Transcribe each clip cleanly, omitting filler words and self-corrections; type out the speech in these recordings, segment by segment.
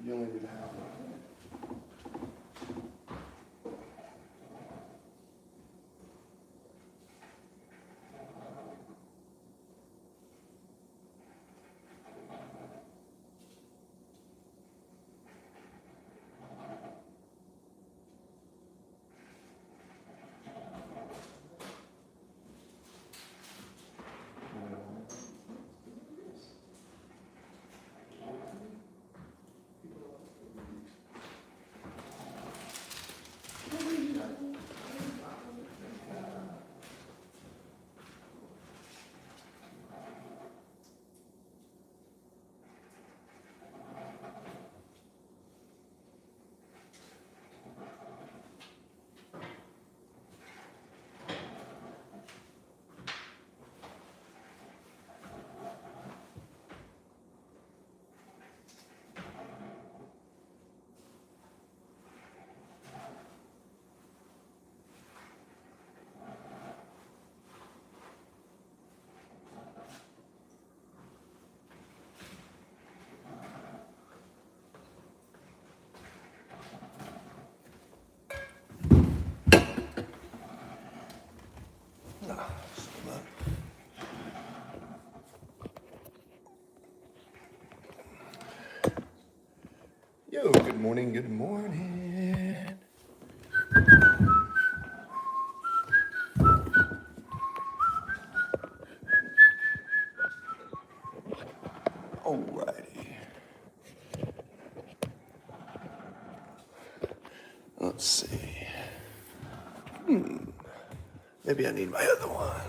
You only need to have one. Yo, good morning, good morning. Alrighty. Let's see. Maybe I need my other one.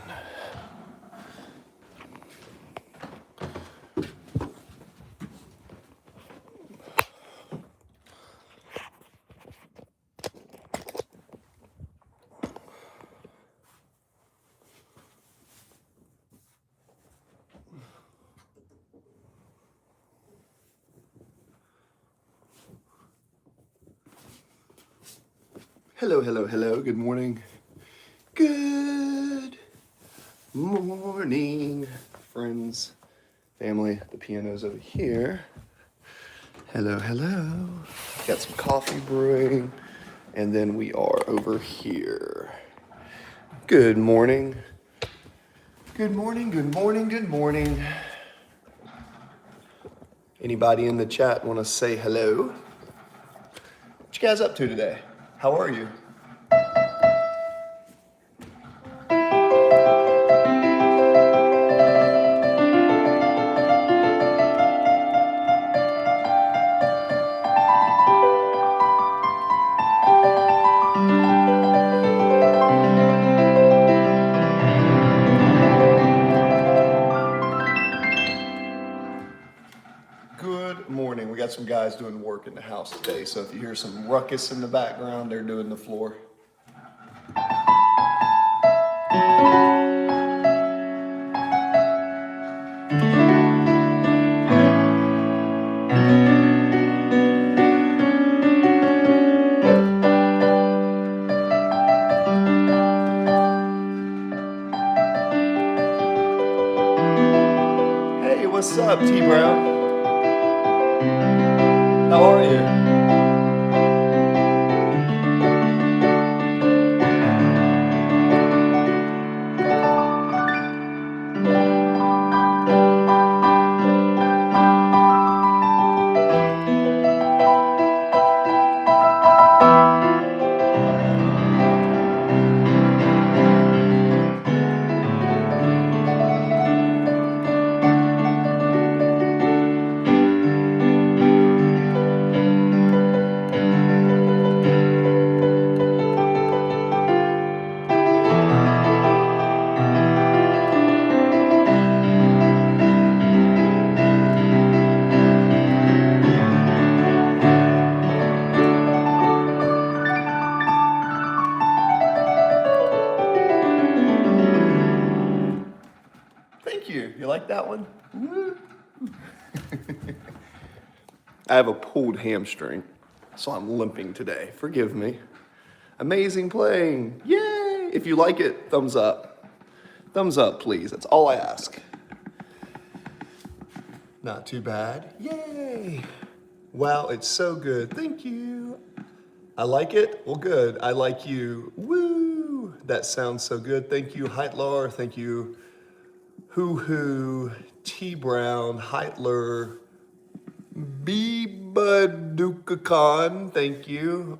Hello, hello, hello. Good morning. Good morning, friends, family. The piano's over here. Hello, hello. Got some coffee brewing, and then we are over here. Good morning. Good morning, good morning, good morning. Anybody in the chat want to say hello? What you guys up to today? How are you? Good morning. We got some guys doing work in the house today, so if you hear some ruckus in the background, they're doing the floor. Hey, what's up, T Brown? How are you? Thank you. You like that one? I have a pulled hamstring, so I'm limping today. Forgive me. Amazing playing. Yay! If you like it, thumbs up. Thumbs up, please. That's all I ask. Not too bad. Yay! Wow, it's so good. Thank you. I like it? Well, good. I like you. Woo! That sounds so good. Thank you, Heitlar. Thank you, Hoo Hoo, T Brown, Heitler, Bibadukakon. Thank you.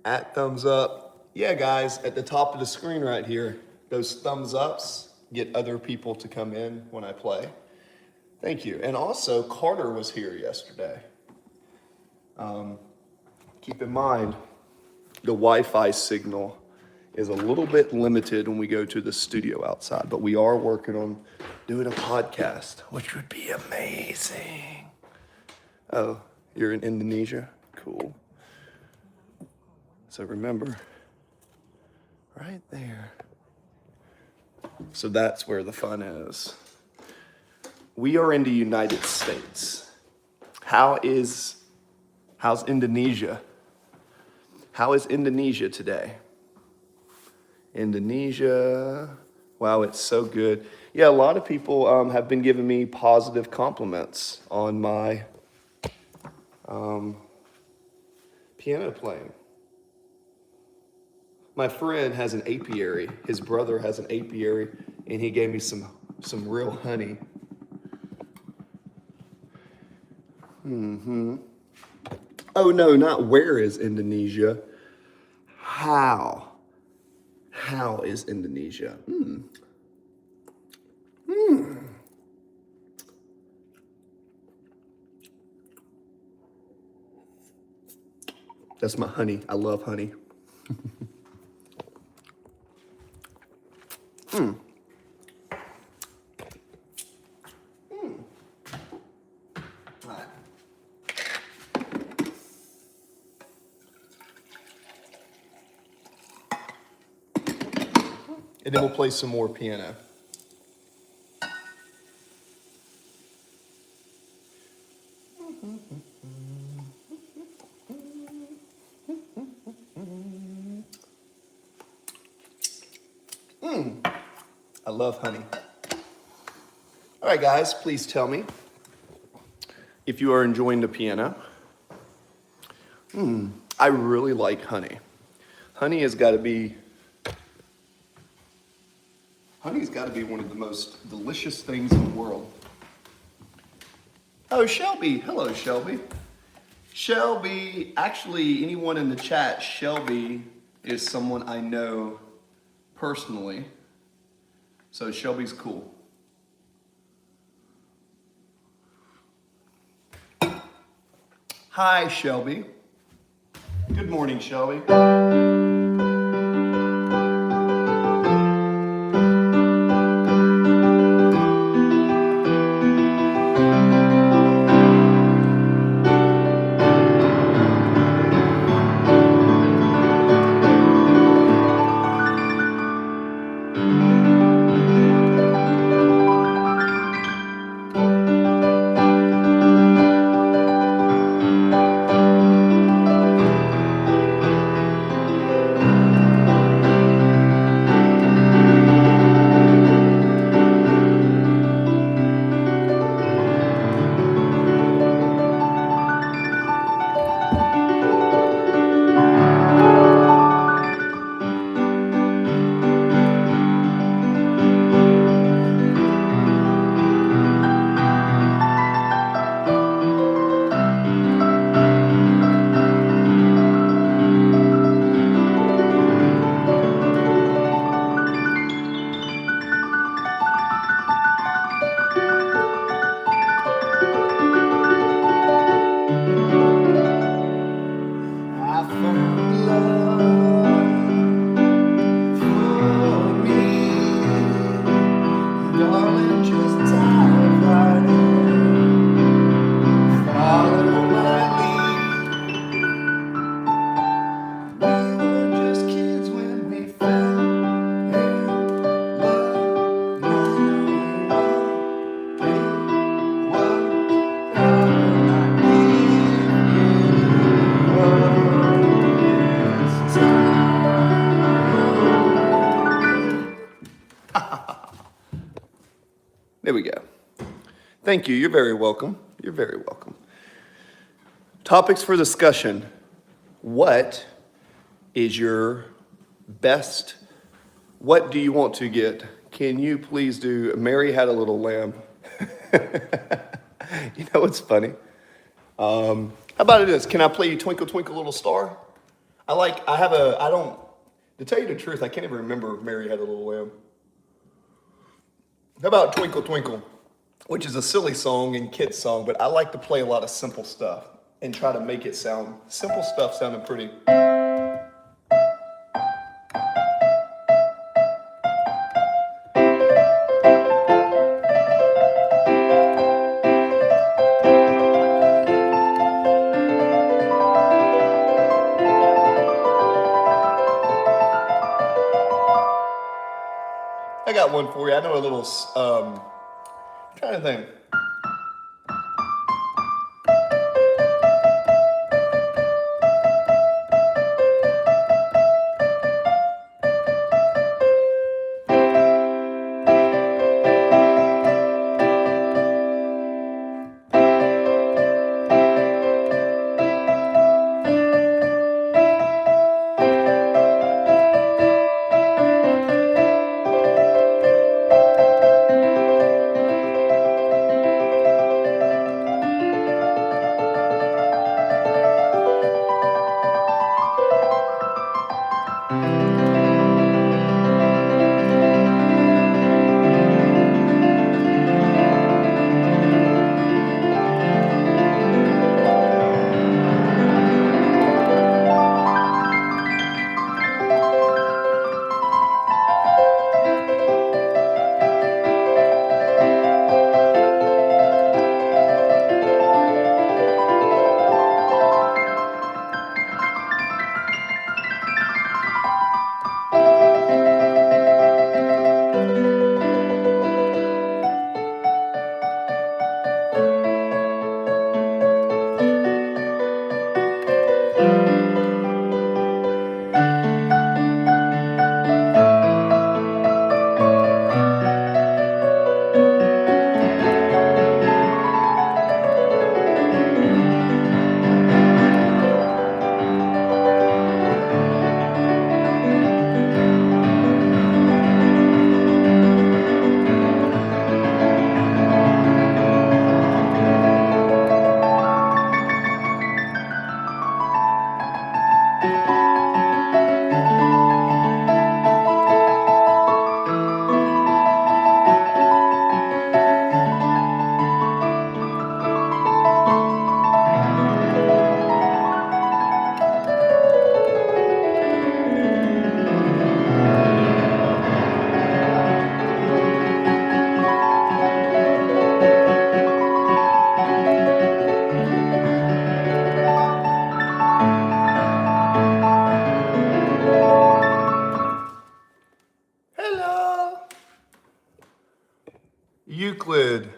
At thumbs up. Yeah, guys, at the top of the screen right here, those thumbs ups get other people to come in when I play. Thank you. And also, Carter was here yesterday. Keep in mind, the Wi-Fi signal is a little bit limited when we go to the studio outside, but we are working on doing a podcast, which would be amazing. Oh, you're in Indonesia? Cool. So remember, right there. So that's where the fun is. We are in the United States. How's Indonesia? How is Indonesia today? Indonesia, wow, it's so good. Yeah, a lot of people have been giving me positive compliments on my piano playing. My friend has an apiary. His brother has an apiary, and he gave me some real honey. Oh no, not where is Indonesia? How? How is Indonesia? That's my honey. I love honey. And then we'll play some more piano. I love honey. All right, guys, please tell me if you are enjoying the piano. I really like honey. Honey's got to be one of the most delicious things in the world. Oh, Shelby. Hello, Shelby. Shelby, actually, anyone in the chat, Shelby is someone I know personally. So Shelby's cool. Hi, Shelby. Good morning, Shelby. There we go. Thank you. You're very welcome. You're very welcome. Topics for discussion. What is your best? What do you want to get? Can you please do Mary Had a Little Lamb? You know what's funny? How about this? Can I play you Twinkle Twinkle Little Star? To tell you the truth, I can't even remember if Mary Had a Little Lamb. How about Twinkle Twinkle, which is a silly song and kid's song, but I like to play a lot of simple stuff and try to make it sound, simple stuff sounding pretty. I got one for you. I know a little, I'm trying to think. Euclid,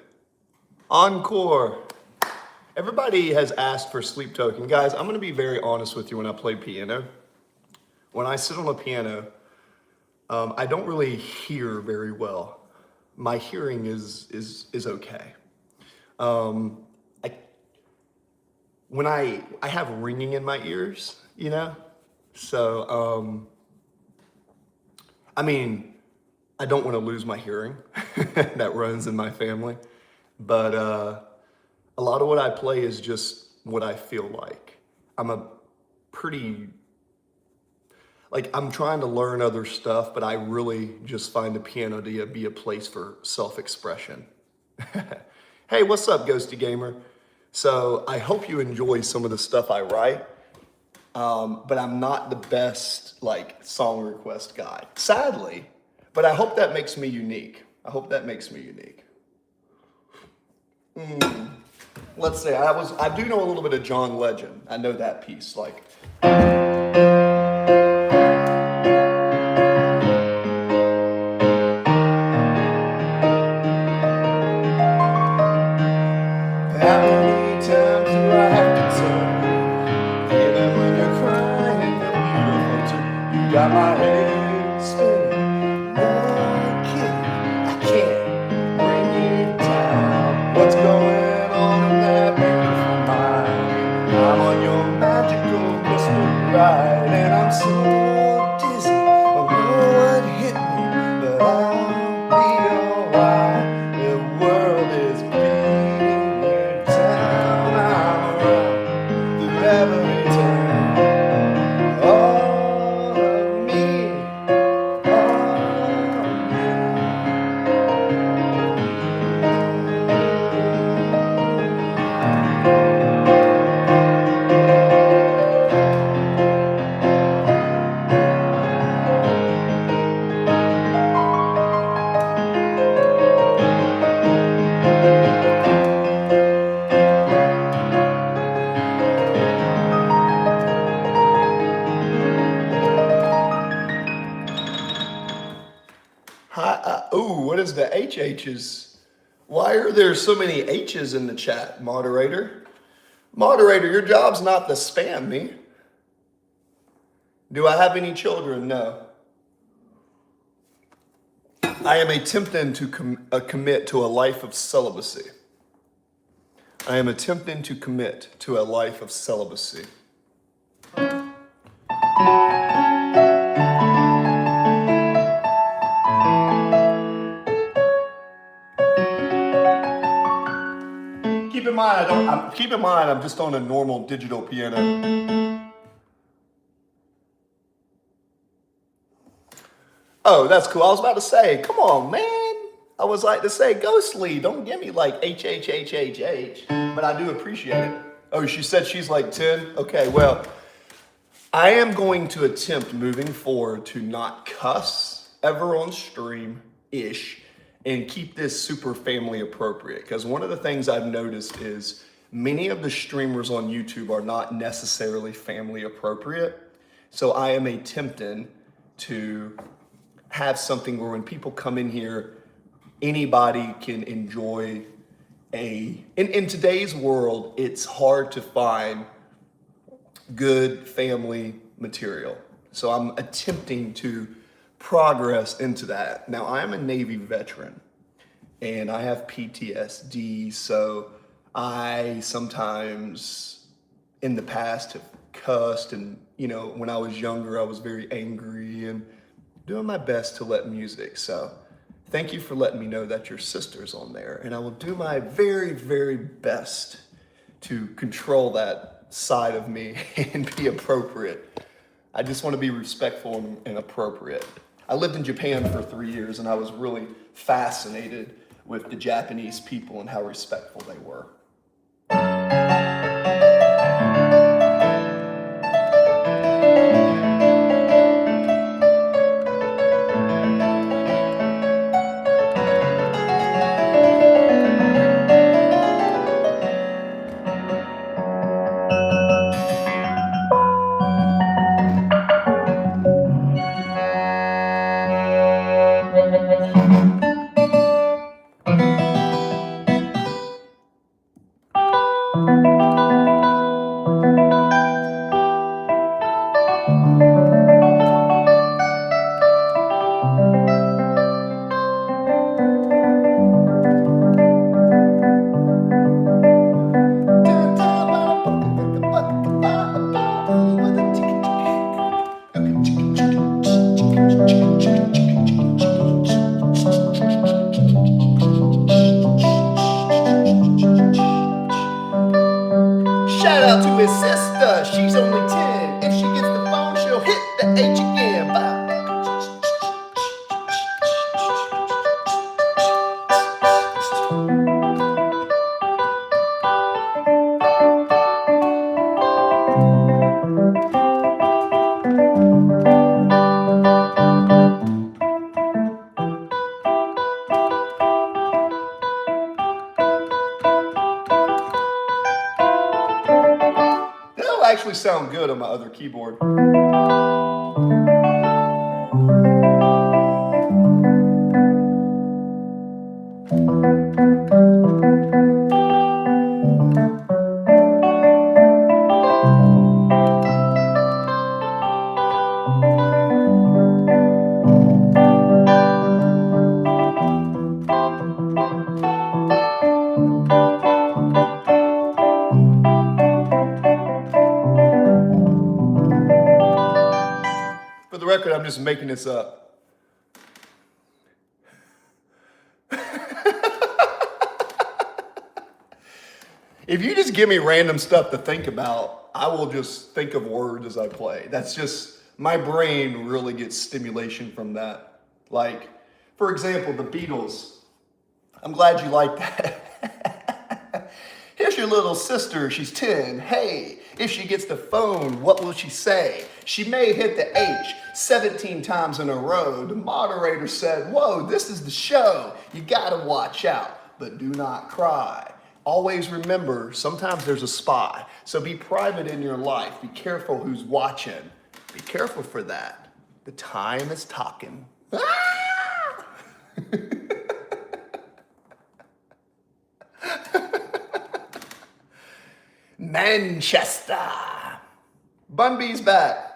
encore. Everybody has asked for Sleep Token. Guys, I'm gonna be very honest with you when I play piano. When I sit on a piano, I don't really hear very well. My hearing is okay. I have ringing in my ears, you know? So, I don't want to lose my hearing. That runs in my family. But a lot of what I play is just what I feel like. I'm trying to learn other stuff, but I really just find the piano to be a place for self-expression. Hey, what's up, Ghosty Gamer? So I hope you enjoy some of the stuff I write, but I'm not the best song request guy, sadly. But I hope that makes me unique. Let's say I do know a little bit of John Legend. I know that piece, How many times do I have to tell you? Even when you're crying, you're beautiful too. You got my head spinning. No, I can't bring it down. What's going on in that beautiful mind? I'm ride, and I'm so dizzy. I know what hit me, but I'll be alright. The world is beating me down. I'm around through every turn. All of me, all of Hi, ooh, what is the HHs? Why are there so many H's in the chat, moderator? Moderator, your job's not to spam me. Do I have any children? No. I am attempting to commit to a life of celibacy. I am attempting to commit to a life of celibacy. Keep in mind, I'm just on a normal digital piano. Oh, that's cool. I was about to say, come on, man. I was like to say, Ghostly, don't give me like H. But I do appreciate it. Oh, she said she's like 10? Okay, well, I am going to attempt moving forward to not cuss ever on stream-ish and keep this super family appropriate. Because one of the things I've noticed is many of the streamers on YouTube are not necessarily family appropriate. So I am attempting to have something where when people come in here, anybody can enjoy in today's world, it's hard to find good family material. So I'm attempting to progress into that. Now, I am a Navy veteran and I have PTSD, so I sometimes in the past have cussed, and when I was younger, I was very angry and doing my best to let music. So thank you for letting me know that your sister's on there, and I will do my very, very best to control that side of me and be appropriate. I just want to be respectful and appropriate. I lived in Japan for 3 years, and I was really fascinated with the Japanese people and how respectful they were. Shout out to his sister, she's only 10. If she gets the phone, she'll hit the H again. Bye. That'll actually sound good on my other keyboard. record, I'm just making this up. If you just give me random stuff to think about, I will just think of words as I play. That's just, my brain really gets stimulation from that. Like, for example, the Beatles. I'm glad you like that. Here's your little sister, she's 10. Hey, if she gets the phone, what will she say? She may hit the H 17 times in a row. The moderator said, whoa, this is the show. You gotta watch out, but do not cry. Always remember, sometimes there's a spy. So be private in your life. Be careful who's watching. Be careful for that. The time is talking. Ah! Manchester. Bun B's back.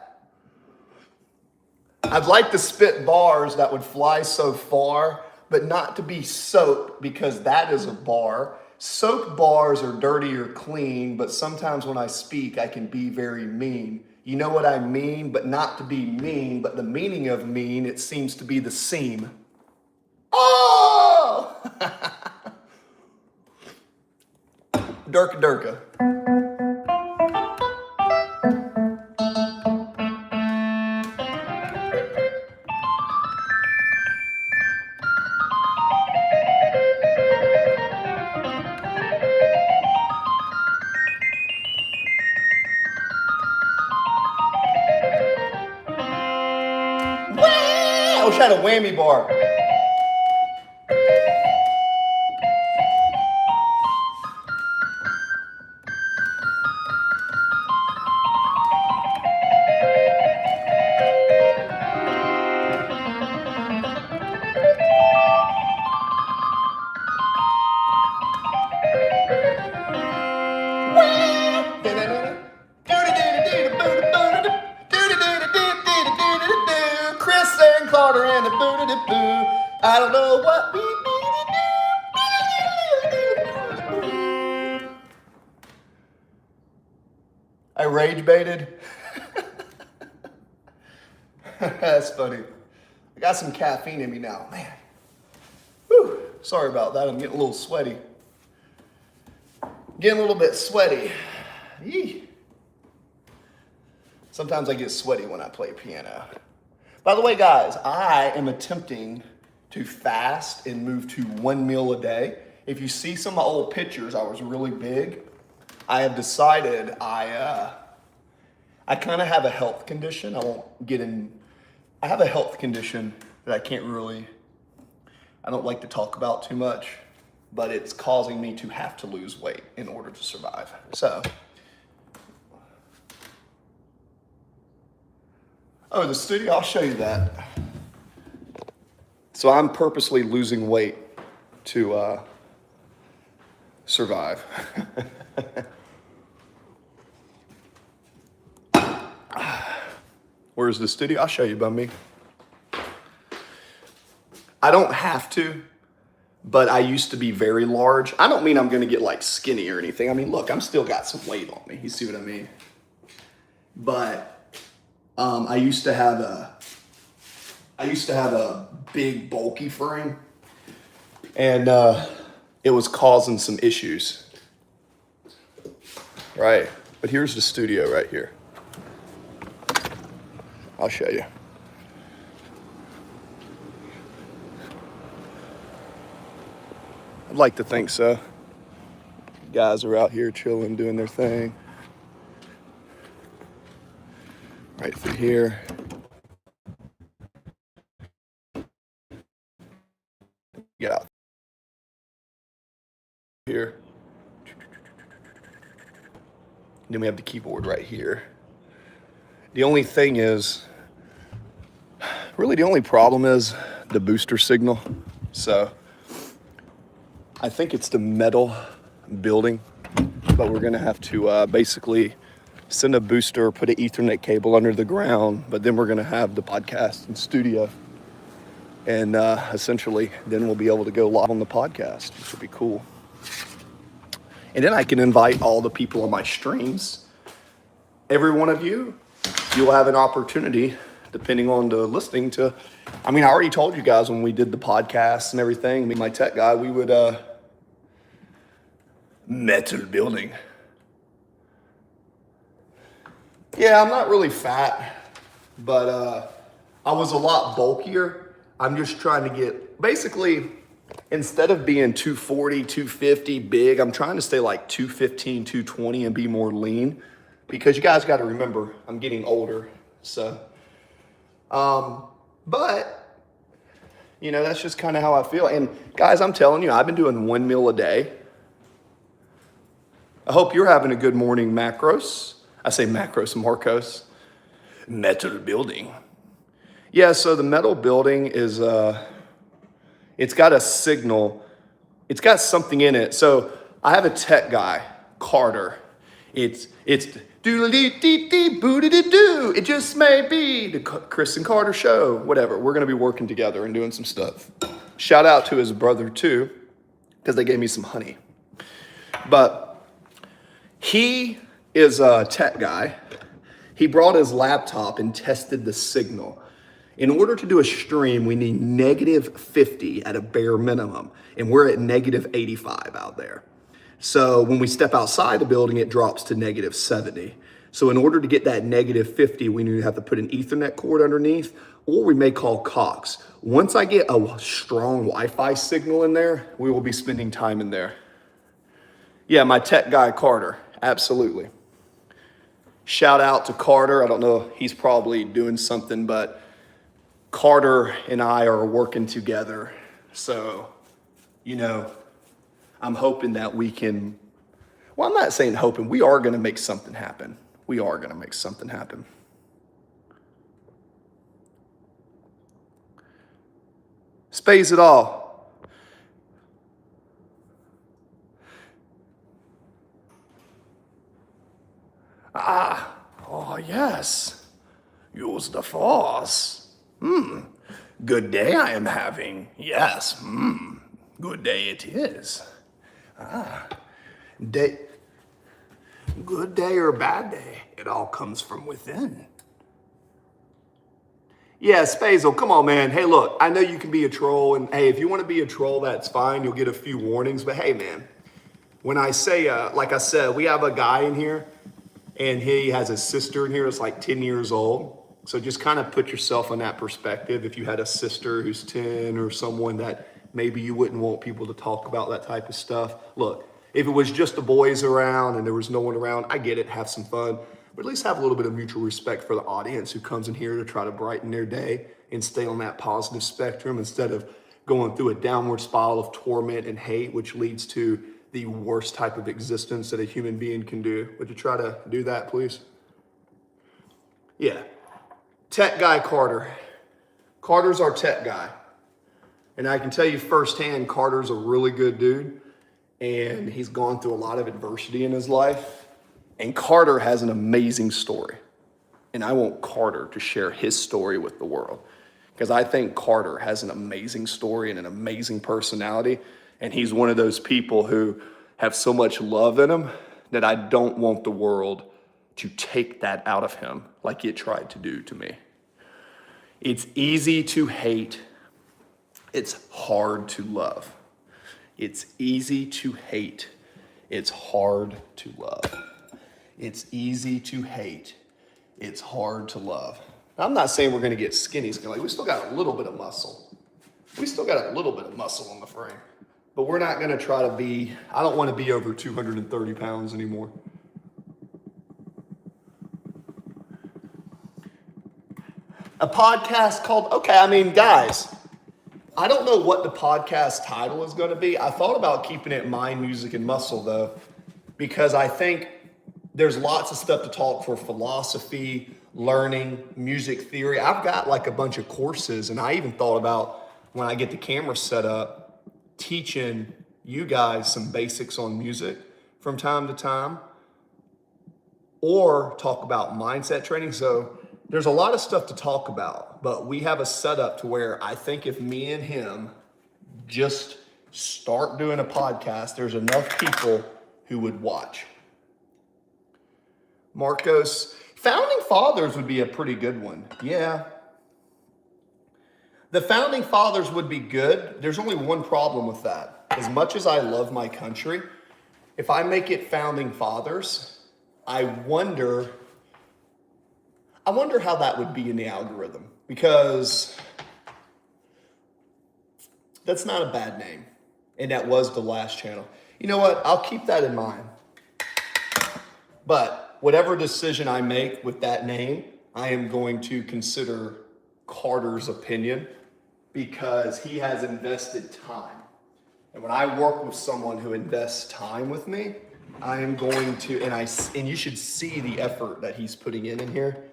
I'd like to spit bars that would fly so far, but not to be soaked because that is a bar. Soaked bars are dirty or clean, but sometimes when I speak, I can be very mean. You know what I mean, but not to be mean, but the meaning of mean, it seems to be the seam. Oh! Durka Durka. I wish I had a whammy bar. Chris and Carter and the boo-doo-doo-boo. I don't know what we do. I rage baited. That's funny. I got some caffeine in me now, man. Whew. Sorry about that. I'm getting a little sweaty. Getting a little bit sweaty. Yee. Sometimes I get sweaty when I play piano. By the way, guys, I am attempting to fast and move to 1 meal a day. If you see some of my old pictures, I was really big. I have decided I kind of have a health condition. I have a health condition that I don't like to talk about too much, but it's causing me to have to lose weight in order to survive. So, oh, the studio, I'll show you that. So I'm purposely losing weight to survive. Where's the studio? I'll show you, Bumby. I don't have to, but I used to be very large. I don't mean I'm gonna get like skinny or anything. I mean, look, I'm still got some weight on me. You see what I mean? But I used to have a big bulky frame, and it was causing some issues. Right, but here's the studio right here. I'll show you. I'd like to think so. Guys are out here chilling, doing their thing. Right through here. Get out here. Then we have the keyboard right here. The only thing is, really the only problem is the booster signal. So I think it's the metal building, but we're gonna have to basically send a booster, put an Ethernet cable under the ground, but then we're gonna have the podcast in studio. And essentially, then we'll be able to go live on the podcast, which would be cool. And then I can invite all the people on my streams. Every one of you, you'll have an opportunity to depending on the listening to. I mean, I already told you guys when we did the podcast and everything, me and my tech guy, we would metal building. Yeah, I'm not really fat, but I was a lot bulkier. I'm just trying to get, basically, instead of being 240, 250 big, I'm trying to stay like 215, 220 and be more lean, because you guys got to remember, I'm getting older. So, but, you know, that's just kind of how I feel. And guys, I'm telling you, I've been doing 1 meal a day. I hope you're having a good morning, Macros. I say Macros, Marcos. Metal building. Yeah, so the metal building is, it's got a signal. It's got something in it. So I have a tech guy, Carter. It's doodle-dee-dee-dee, boo-dee-dee-doo. It just may be the Chris and Carter show. Whatever. We're going to be working together and doing some stuff. Shout out to his brother, too, because they gave me some honey. But he is a tech guy. He brought his laptop and tested the signal. In order to do a stream, we need -50 at a bare minimum, and we're at -85 out there. So when we step outside the building, it drops to -70. So in order to get that -50, we need to have to put an Ethernet cord underneath, or we may call Cox. Once I get a strong Wi-Fi signal in there, we will be spending time in there. Yeah, my tech guy, Carter, absolutely. Shout out to Carter. I don't know, he's probably doing something, but Carter and I are working together. So, you know, I'm hoping that we can, well, I'm not saying hoping, we are going to make something happen. We are going to make something happen. Space it all. Oh yes. Use the force. Good day I am having. Yes. Good day it is. Day. Good day or bad day, it all comes from within. Yeah, Spazel, come on, man. Hey, look, I know you can be a troll, and hey, if you want to be a troll, that's fine. You'll get a few warnings, but hey, man, when I say, like I said, we have a guy in here, and he has a sister in here that's like 10 years old. So just kind of put yourself in that perspective. If you had a sister who's 10 or someone that maybe you wouldn't want people to talk about that type of stuff. Look, if it was just the boys around and there was no one around, I get it, have some fun. But at least have a little bit of mutual respect for the audience who comes in here to try to brighten their day and stay on that positive spectrum instead of going through a downward spiral of torment and hate, which leads to the worst type of existence that a human being can do. Would you try to do that, please? Yeah. Tech guy Carter. Carter's our tech guy. And I can tell you firsthand, Carter's a really good dude. And he's gone through a lot of adversity in his life. And Carter has an amazing story. And I want Carter to share his story with the world. Because I think Carter has an amazing story and an amazing personality. And he's one of those people who have so much love in him that I don't want the world to take that out of him like it tried to do to me. It's easy to hate. It's hard to love. It's easy to hate. It's hard to love. It's easy to hate. It's hard to love. Now, I'm not saying we're going to get skinny. Like, we still got a little bit of muscle. We still got a little bit of muscle on the frame. But we're not going to try to be, I don't want to be over 230 pounds anymore. A podcast called, okay, I mean, guys, I don't know what the podcast title is going to be. I thought about keeping it Mind, Music, and Muscle, though, because I think there's lots of stuff to talk for philosophy, learning, music theory. I've got like a bunch of courses, and I even thought about when I get the camera set up, teaching you guys some basics on music from time to time, or talk about mindset training. So there's a lot of stuff to talk about, but we have a setup to where I think if me and him just start doing a podcast, there's enough people who would watch. Marcos, Founding Fathers would be a pretty good one. Yeah, The founding fathers would be good. There's only one problem with that. As much as I love my country, if I make it founding fathers, I wonder how that would be in the algorithm, because that's not a bad name. And that was the last channel. You know what? I'll keep that in mind. But whatever decision I make with that name, I am going to consider Carter's opinion, because he has invested time. And when I work with someone who invests time with me, I am going to, and you should see the effort that he's putting in here.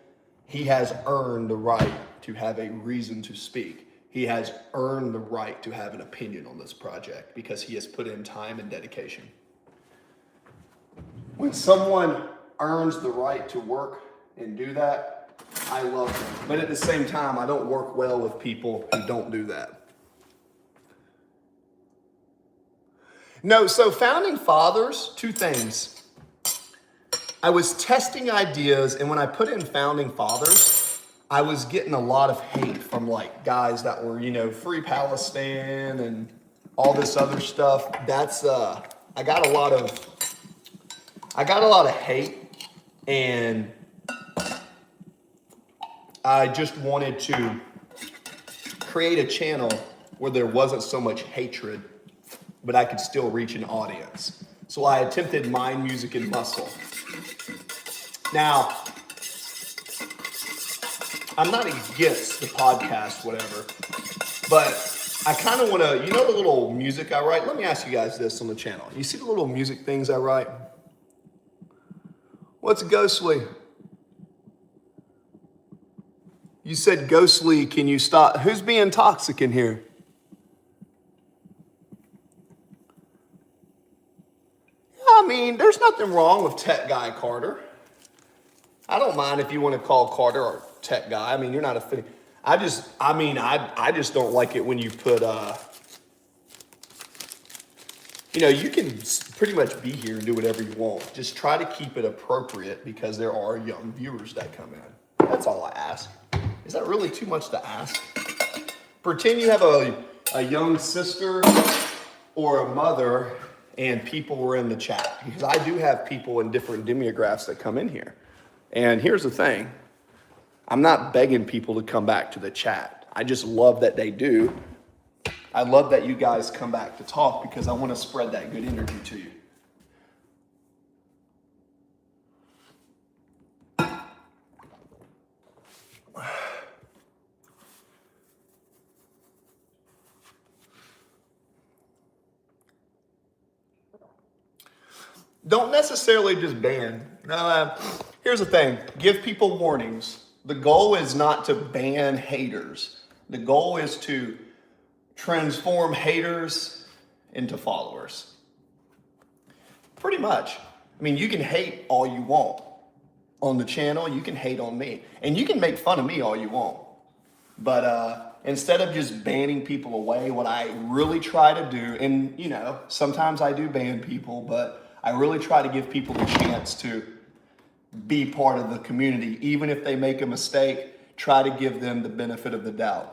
He has earned the right to have a reason to speak. He has earned the right to have an opinion on this project because he has put in time and dedication. When someone earns the right to work and do that, I love them. But at the same time, I don't work well with people who don't do that. No, so founding fathers, two things. I was testing ideas, and when I put in founding fathers, I was getting a lot of hate from like guys that were, Free Palestine and all this other stuff. That's I got a lot of hate, and I just wanted to create a channel where there wasn't so much hatred, but I could still reach an audience. So I attempted Mind, Music, and Muscle. Now, I'm not against the podcast, whatever, but I kind of want to, the little music I write? Let me ask you guys this on the channel. You see the little music things I write? What's ghostly? You said ghostly, can you stop? Who's being toxic in here? I mean, there's nothing wrong with Tech Guy Carter. I don't mind if you want to call Carter or Tech Guy. I mean, you're not offended. I just don't like it when you put, you can pretty much be here and do whatever you want. Just try to keep it appropriate, because there are young viewers that come in. That's all I ask. Is that really too much to ask? Pretend you have a young sister or a mother and people were in the chat, because I do have people in different demographics that come in here. And here's the thing. I'm not begging people to come back to the chat. I just love that they do. I love that you guys come back to talk, because I want to spread that good energy to you. Don't necessarily just ban. Here's the thing. Give people warnings. The goal is not to ban haters. The goal is to transform haters into followers. Pretty much. I mean, you can hate all you want on the channel. You can hate on me. And you can make fun of me all you want. But instead of just banning people away, what I really try to do, and sometimes I do ban people, but I really try to give people the chance to be part of the community. Even if they make a mistake, try to give them the benefit of the doubt.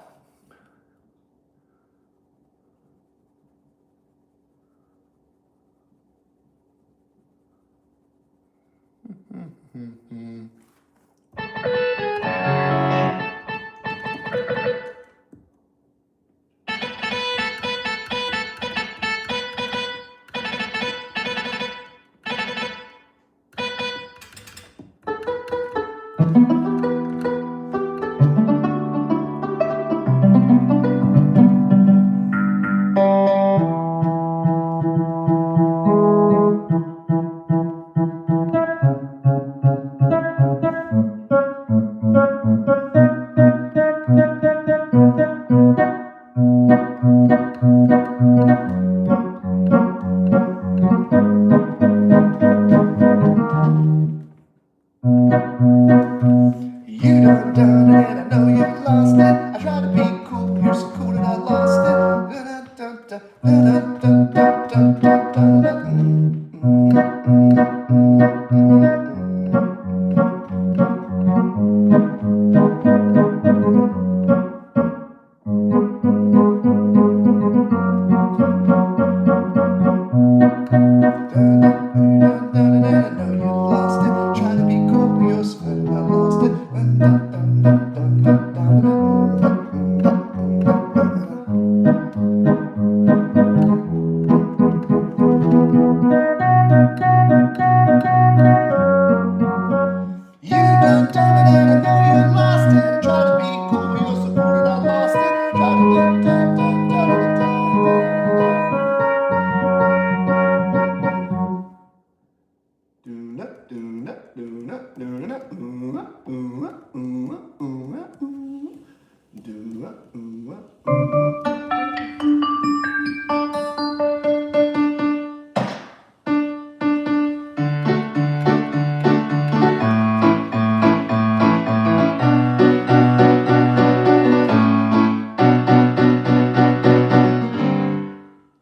You done done it and I know you lost it. I tried to be cool, but you're so cool that I lost it. Tried to do da da da da da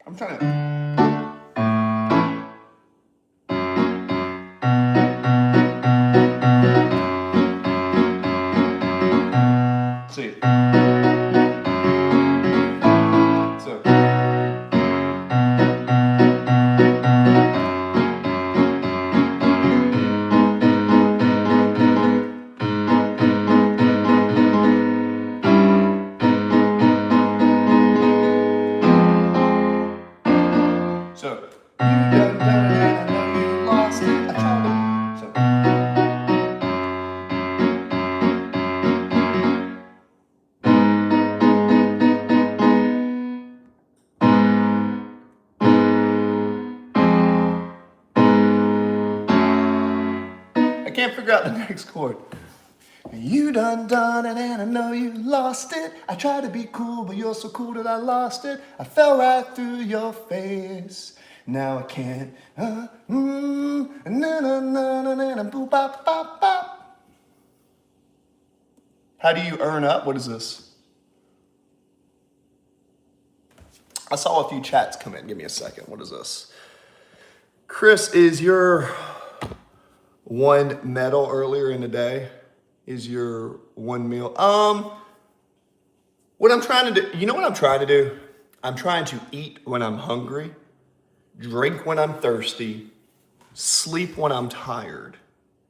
I'm trying to. See. So. So. You done done it and I know you lost it. I tried to. So. I can't figure out the next chord. You done done it and I know you lost it. I tried to be cool, but you're so cool that I lost it. I fell right through your face. Now I can't. Na na na na na na boop bop bop bop. How do you earn up? What is this? I saw a few chats come in. Give me a second. What is this? Chris, is your one medal earlier in the day? Is your one meal? What I'm trying to do, you know what I'm trying to do? I'm trying to eat when I'm hungry, drink when I'm thirsty, sleep when I'm tired.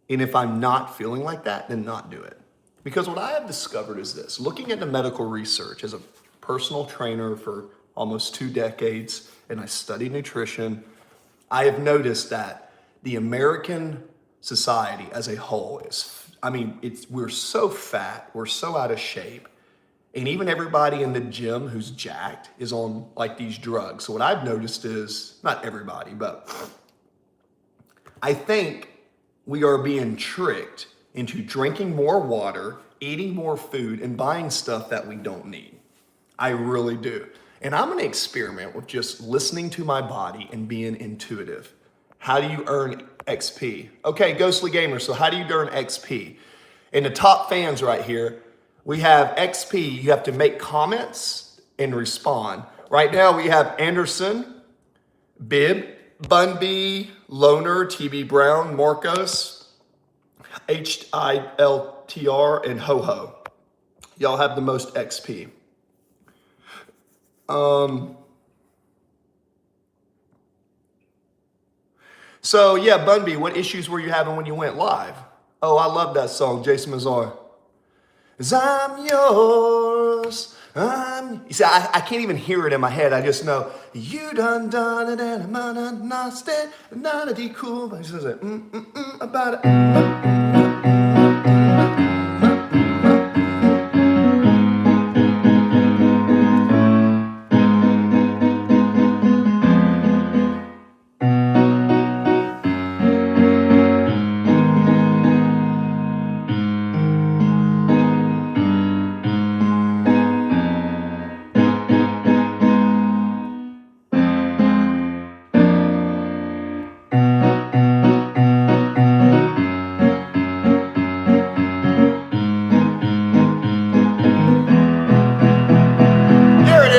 And if I'm not feeling like that, then not do it. Because what I have discovered is this, looking at the medical research as a personal trainer for almost 2 decades, and I study nutrition, I have noticed that the American society as a whole we're so fat, we're so out of shape, and even everybody in the gym who's jacked is on like these drugs. So what I've noticed is, not everybody, but I think we are being tricked into drinking more water, eating more food, and buying stuff that we don't need. I really do. And I'm gonna experiment with just listening to my body and being intuitive. How do you earn XP? Okay, Ghostly Gamer, so how do you earn XP? In the top fans right here, we have XP. You have to make comments and respond. Right now we have Anderson, Bib, Bunby, Loner, TB Brown, Marcos, HILTR, and Ho-Ho. Y'all have the most XP. So yeah, Bunby, what issues were you having when you went live? Oh, I love that song, Jason Mazar. 'Cause I'm yours. You see, I can't even hear it in my head. I just know you done it and I'm done lost it. None of the cool, but he says it about it.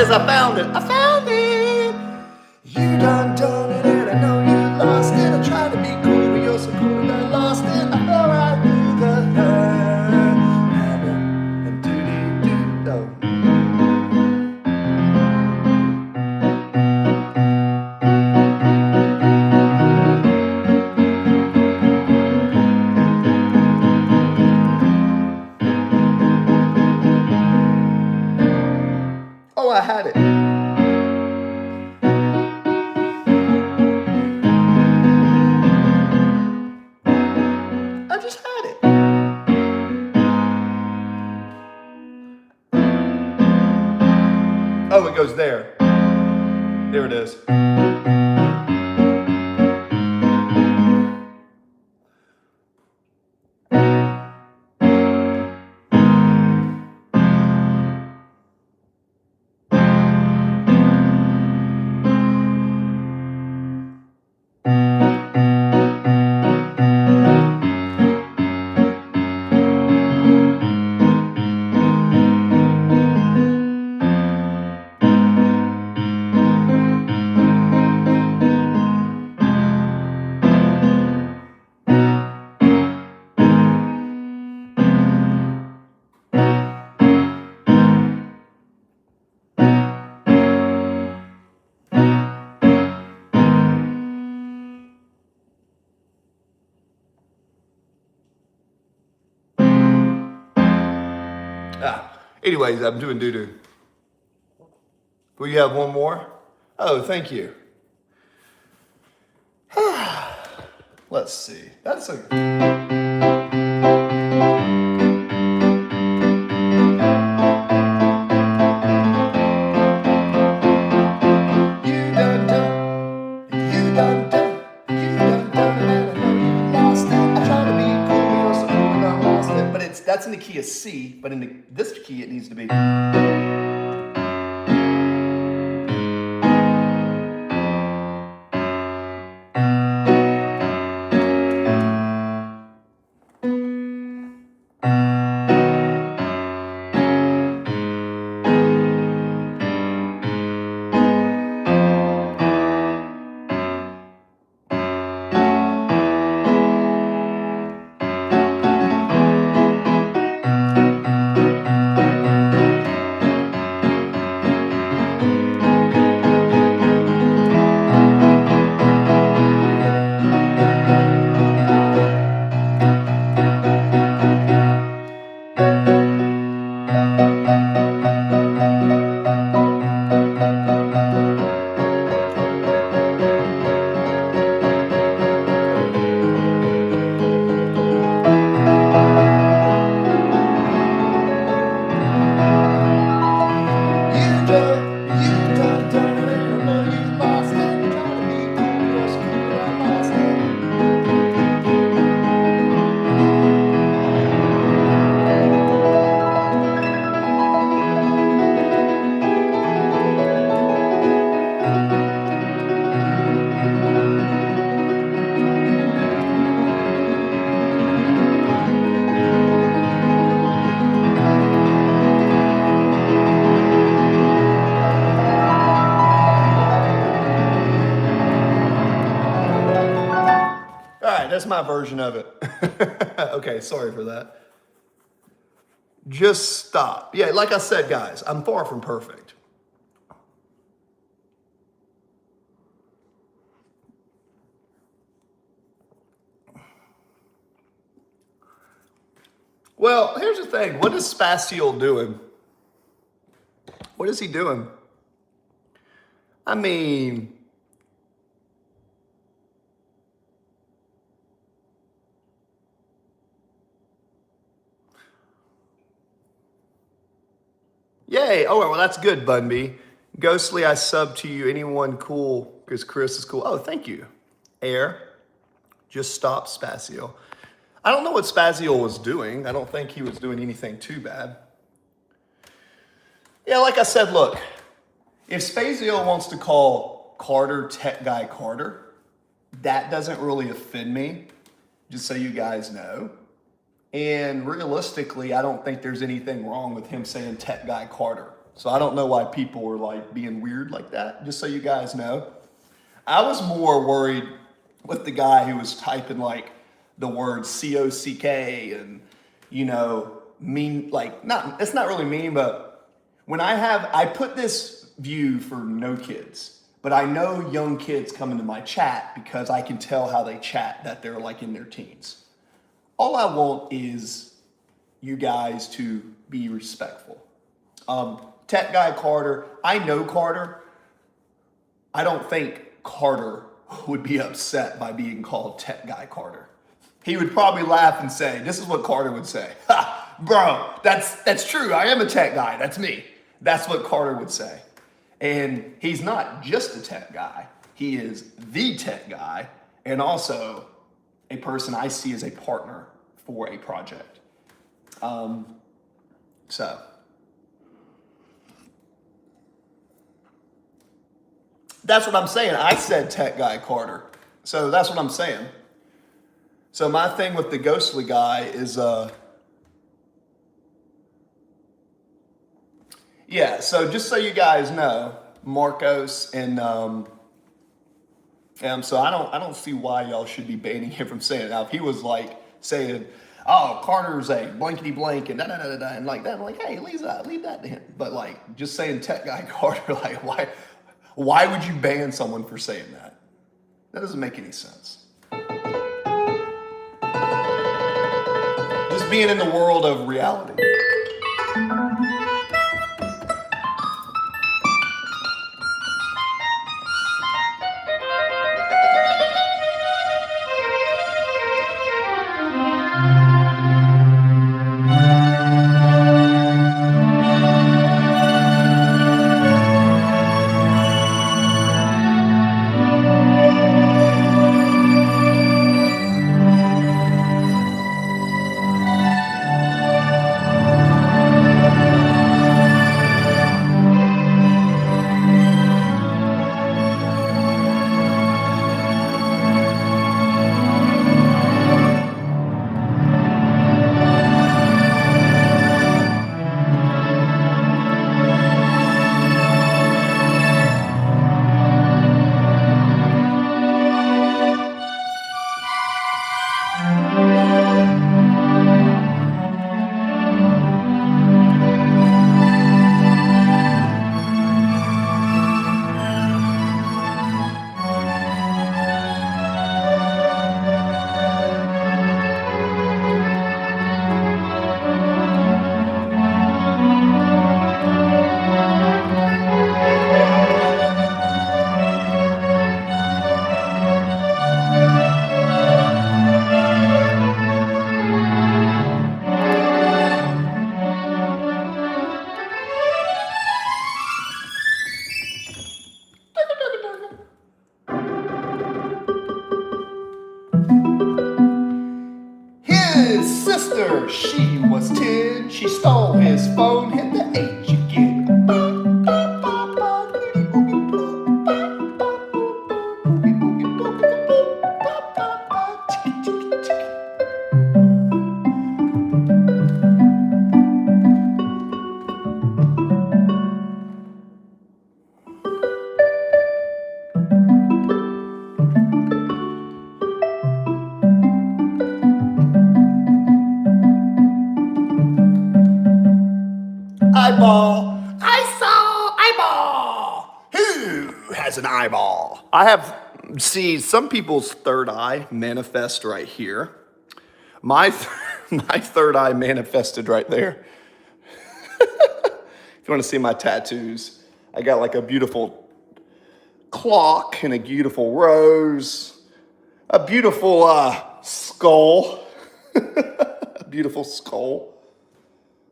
I found it. I found it. You done it and I know you lost it. I tried to be cool, but you're so cool that I lost it. I fell right through the Oh, I had it. I just had it. Oh, it goes there. There it is. Anyways, I'm doing doo-doo. Will you have one more? Oh, thank you. Let's see. That's a... That's in the key of C, but in this key it needs to be. That's my version of it. Okay, sorry for that. Just stop. Yeah, like I said, guys, I'm far from perfect. Well, here's the thing. What is Spatial doing? What is he doing? I mean... Yay. Oh, well, that's good, Bunby. Ghostly, I sub to you. Anyone cool? Because Chris is cool. Oh, thank you. Air. Just stop Spatial. I don't know what Spatial was doing. I don't think he was doing anything too bad. Yeah, like I said, look. If Spatial wants to call Carter Tech Guy Carter, that doesn't really offend me, just so you guys know. And realistically, I don't think there's anything wrong with him saying Tech Guy Carter. So I don't know why people were like being weird like that, just so you guys know. I was more worried with the guy who was typing like the word C-O-C-K and, you know, mean, like, it's not really mean, but when I put this view for no kids, but I know young kids come into my chat because I can tell how they chat that they're like in their teens. All I want is you guys to be respectful. Tech Guy Carter, I know Carter. I don't think Carter would be upset by being called Tech Guy Carter. He would probably laugh and say, this is what Carter would say. Ha, bro, that's true. I am a tech guy. That's me. That's what Carter would say. And he's not just a tech guy, he is the tech guy, and also a person I see as a partner for a project. So that's what I'm saying. I said tech guy Carter. So that's what I'm saying. So my thing with the ghostly guy is, yeah, so just so you guys know, Marcos and so I don't see why y'all should be banning him from saying it. Now, if he was like saying, "Oh, Carter's a blankety blank," and da da da da, and like that, I'm like, hey, leave that to him. But like just saying tech guy Carter, like why would you ban someone for saying that? That doesn't make any sense. Just being in the world of reality. His sister, she was 10. She stole his phone, hit the H again. Eyeball. I saw eyeball. Who has an eyeball? I have, see, some people's third eye manifest right here. My third eye manifested right there. If you want to see my tattoos, I got like a beautiful clock and a beautiful rose, a beautiful skull, a beautiful skull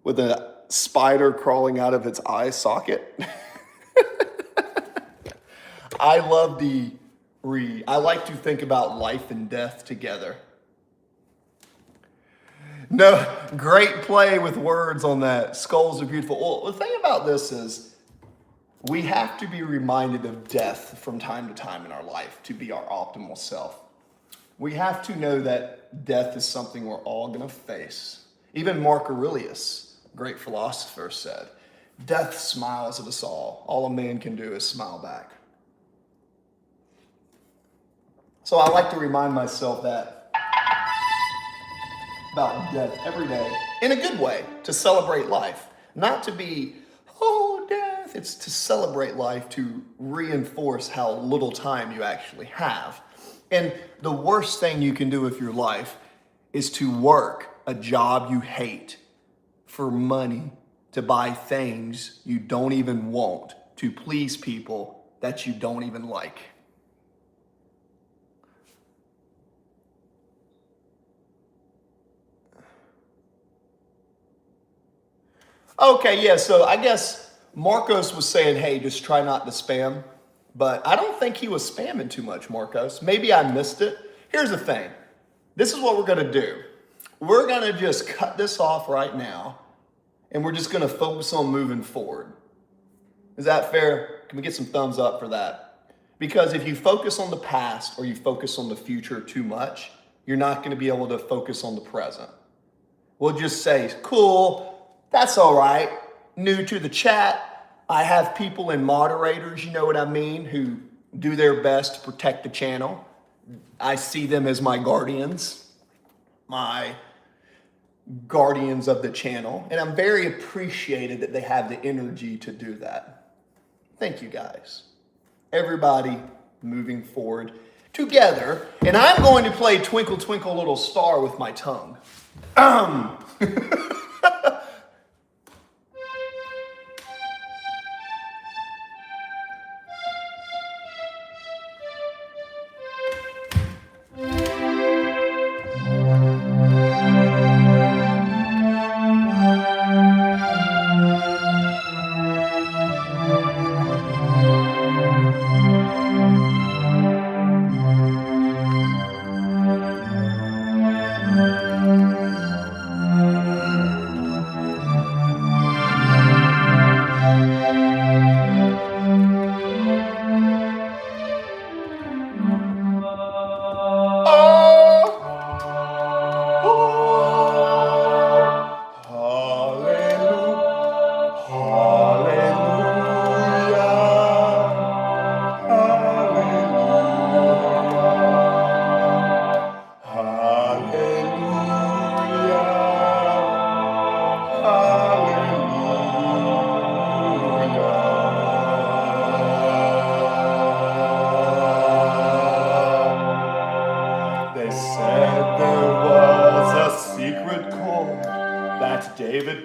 with a spider crawling out of its eye socket. I like to think about life and death together. No, great play with words on that. Skulls are beautiful. Well, the thing about this is we have to be reminded of death from time to time in our life to be our optimal self. We have to know that death is something we're all going to face. Even Mark Aurelius, great philosopher, said, "Death smiles at us all. All a man can do is smile back." So I like to remind myself that about death every day in a good way, to celebrate life, not to be, oh, death. It's to celebrate life, to reinforce how little time you actually have. And the worst thing you can do with your life is to work a job you hate for money, to buy things you don't even want, to please people that you don't even like. Okay, yeah, so I guess Marcos was saying, hey, just try not to spam. But I don't think he was spamming too much, Marcos. Maybe I missed it. Here's the thing. This is what we're going to do. We're going to just cut this off right now, and we're just going to focus on moving forward. Is that fair? Can we get some thumbs up for that? Because if you focus on the past or you focus on the future too much, you're not going to be able to focus on the present. We'll just say, cool, that's all right. New to the chat, I have people and moderators, you know what I mean, who do their best to protect the channel. I see them as my guardians of the channel, and I'm very appreciated that they have the energy to do that. Thank you guys. Everybody moving forward together, and I'm going to play Twinkle Twinkle Little Star with my tongue.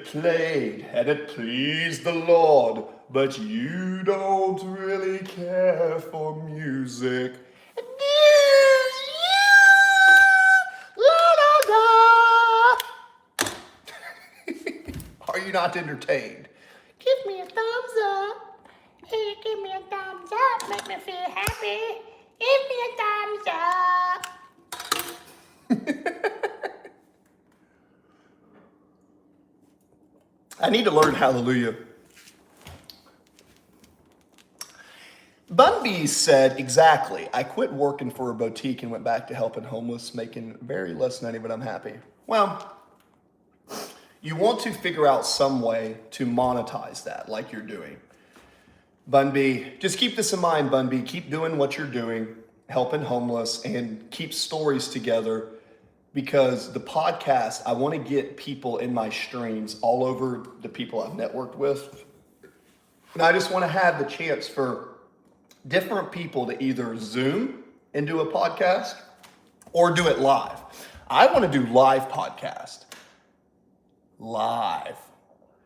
Played and it pleased the Lord, but you don't really care for music. Are you not entertained? Give me a thumbs up. Hey, give me a thumbs up. Make me feel happy. Give me a thumbs up. I need to learn hallelujah. Bunby said, exactly. I quit working for a boutique and went back to helping homeless, making very less money, but I'm happy. Well, you want to figure out some way to monetize that like you're doing. Bunby, just keep this in mind, Bunby. Keep doing what you're doing, helping homeless, and keep stories together. Because the podcast, I want to get people in my streams all over the people I've networked with. And I just want to have the chance for different people to either Zoom and do a podcast or do it live. I want to do live podcast. Live.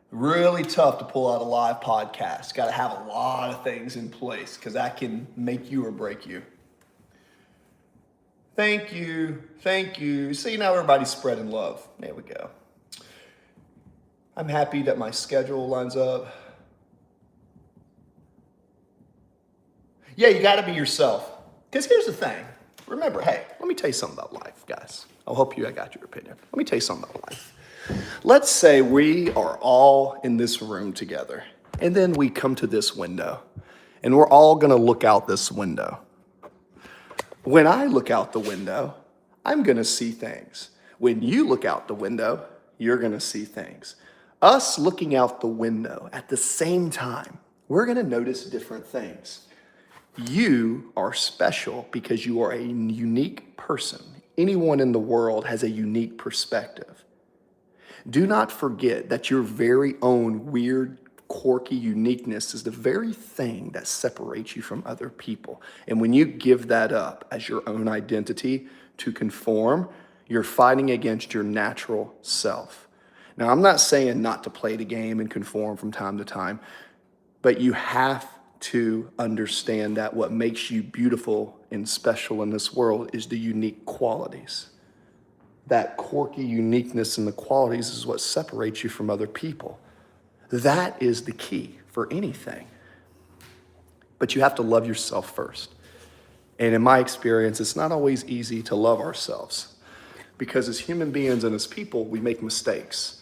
Really tough to pull out a live podcast. Got to have a lot of things in place because that can make you or break you. Thank you. Thank you. See, now everybody's spreading love. There we go. I'm happy that my schedule lines up. Yeah, you got to be yourself. Because here's the thing. Remember, hey, let me tell you something about life, guys. I hope I got your opinion. Let me tell you something about life. Let's say we are all in this room together, and then we come to this window, and we're all going to look out this window. When I look out the window, I'm going to see things. When you look out the window, you're going to see things. Us looking out the window at the same time, we're going to notice different things. You are special because you are a unique person. Anyone in the world has a unique perspective. Do not forget that your very own weird, quirky uniqueness is the very thing that separates you from other people. And when you give that up as your own identity to conform, you're fighting against your natural self. Now, I'm not saying not to play the game and conform from time to time, but you have to understand that what makes you beautiful and special in this world is the unique qualities. That quirky uniqueness and the qualities is what separates you from other people. That is the key. for anything. But you have to love yourself first. And in my experience, it's not always easy to love ourselves because as human beings and as people, we make mistakes.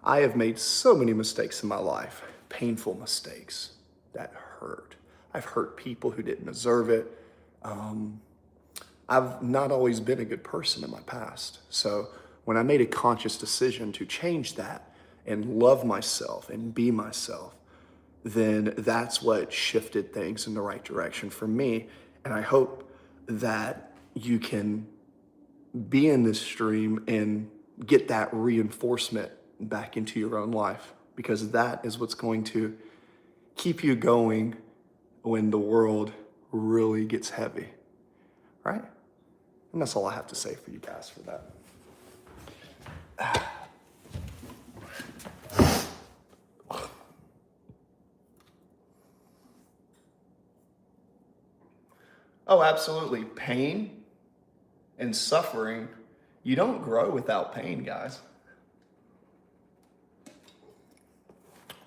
I have made so many mistakes in my life, painful mistakes that hurt. I've hurt people who didn't deserve it. I've not always been a good person in my past. So when I made a conscious decision to change that and love myself and be myself, then that's what shifted things in the right direction for me. And I hope that you can be in this stream and get that reinforcement back into your own life, because that is what's going to keep you going when the world really gets heavy, right? And that's all I have to say for you guys for that. Oh, absolutely. Pain and suffering. You don't grow without pain, guys.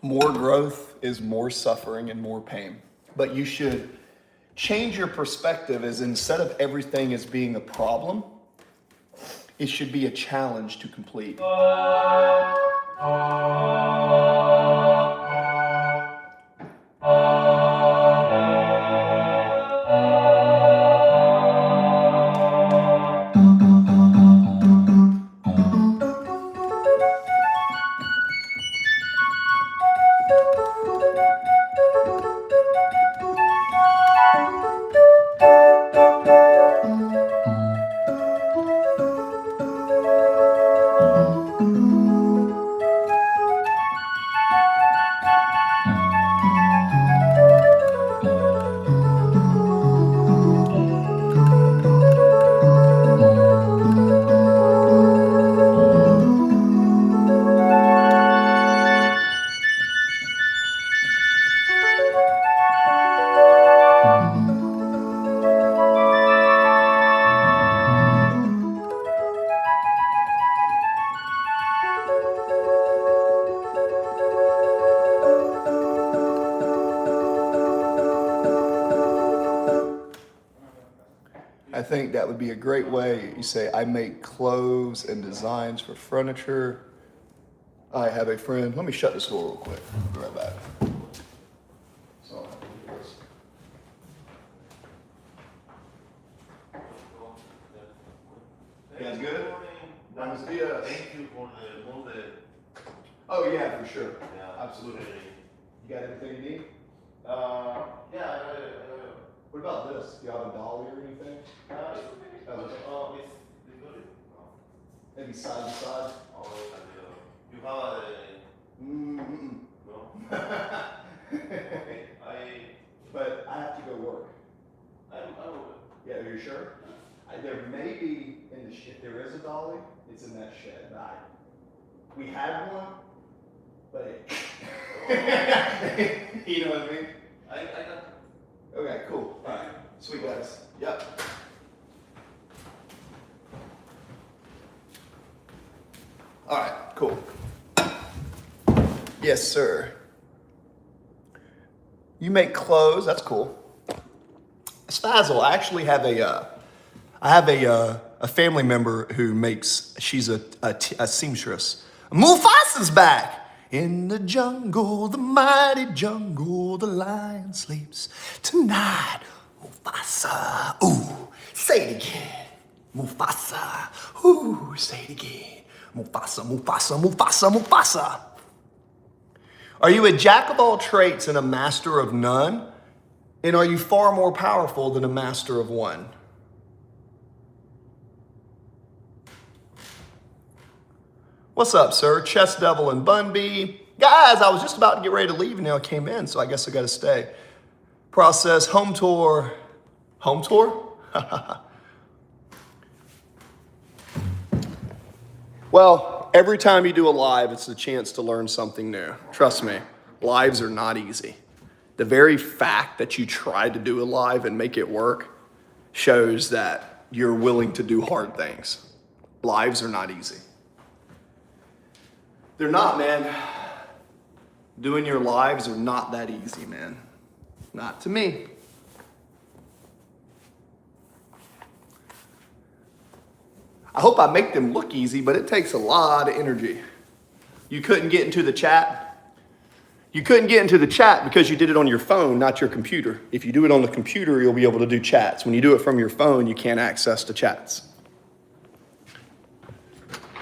More growth is more suffering and more pain. But you should change your perspective as instead of everything as being a problem, it should be a challenge to complete. I think that would be a great way. You say, I make clothes and designs for furniture. I have a friend. Let me shut this door real quick. Be right back. So, you guys good? Buenos dias. Thank you for the model. Oh, yeah, for sure. Yeah, Absolutely. You got everything you need? Yeah, What about this? Do you have a dolly or anything? it's okay. Okay. It's good. Maybe side to side? Oh, you have a, Mm-mm. no? Okay, But I have to go work. I'm Yeah, are you sure? There may be in the shed. There is a dolly. It's in that shed. We had one, but it, you know what I mean? I got. Okay, cool. All right, sweet guys. Yep. All right, cool. Yes, sir. You make clothes. That's cool. Spazzle, I actually have a family member who makes. She's a seamstress. Mufasa's back. In the jungle, the mighty jungle, the lion sleeps tonight. Mufasa, ooh, say it again. Mufasa, ooh, say it again. Mufasa, Mufasa, Mufasa, Mufasa. Are you a jack of all traits and a master of none? And are you far more powerful than a master of one? What's up, sir? Chess Devil and Bunby. Guys, I was just about to get ready to leave and now I came in, so I guess I gotta stay. Process, home tour. Home tour? Well, every time you do a live, it's a chance to learn something new. Trust me, lives are not easy. The very fact that you tried to do a live and make it work shows that you're willing to do hard things. Lives are not easy. They're not, man. Doing your lives are not that easy, man. Not to me. I hope I make them look easy, but it takes a lot of energy. You couldn't get into the chat. You couldn't get into the chat because you did it on your phone, not your computer. If you do it on the computer, you'll be able to do chats. When you do it from your phone, you can't access the chats.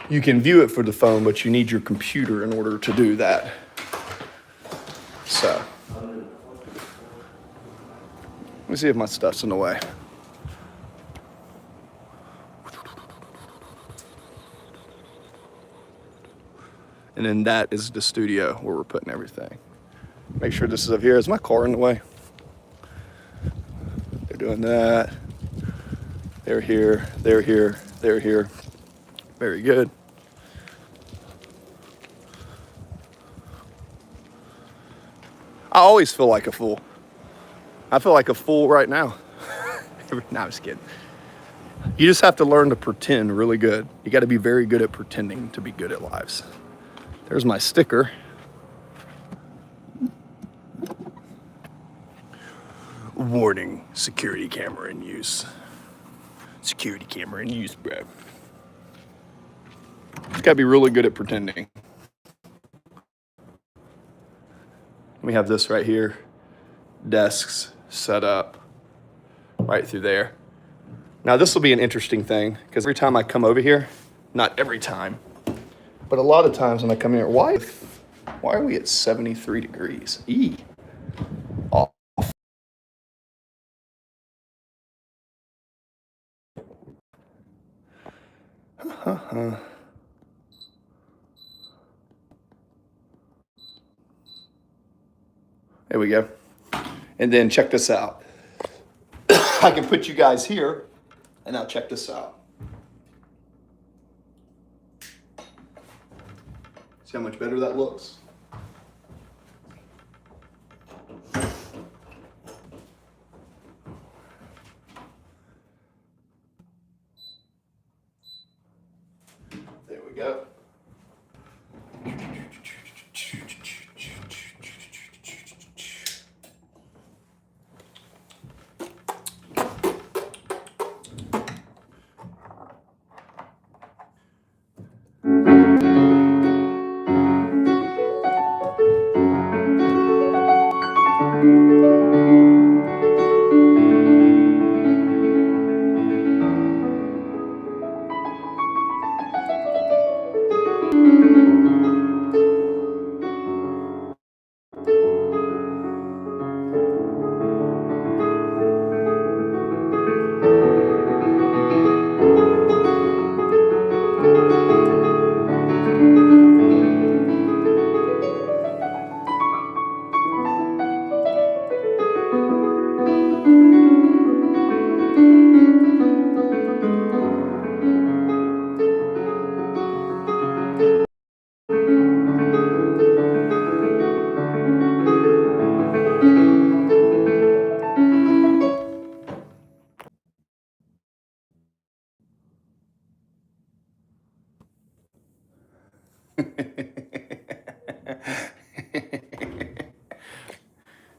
You can view it for the phone, but you need your computer in order to do that. So, let me see if my stuff's in the way. And then that is the studio where we're putting everything. Make sure this is up here. Is my car in the way? They're doing that. They're here, they're here, they're here. Very good. I always feel like a fool. I feel like a fool right now. No, I'm just kidding. You just have to learn to pretend really good. You got to be very good at pretending to be good at lives. There's my sticker. Warning, security camera in use. Security camera in use, bro. Just gotta be really good at pretending. We have this right here. Desks set up right through there. Now this will be an interesting thing because every time I come over here, not every time, but a lot of times when I come here, why are we at 73 degrees? Off. There we go. And then check this out. I can put you guys here, and now check this out. See how much better that looks? There we go.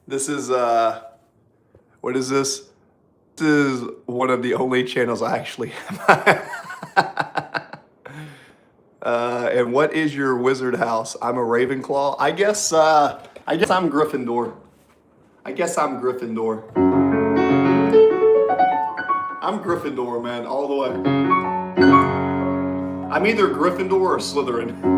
This is, what is this? This is one of the only channels I actually have. And what is your wizard house? I'm a Ravenclaw. I guess I'm Gryffindor. I'm Gryffindor, man, all the way. I'm either Gryffindor or Slytherin.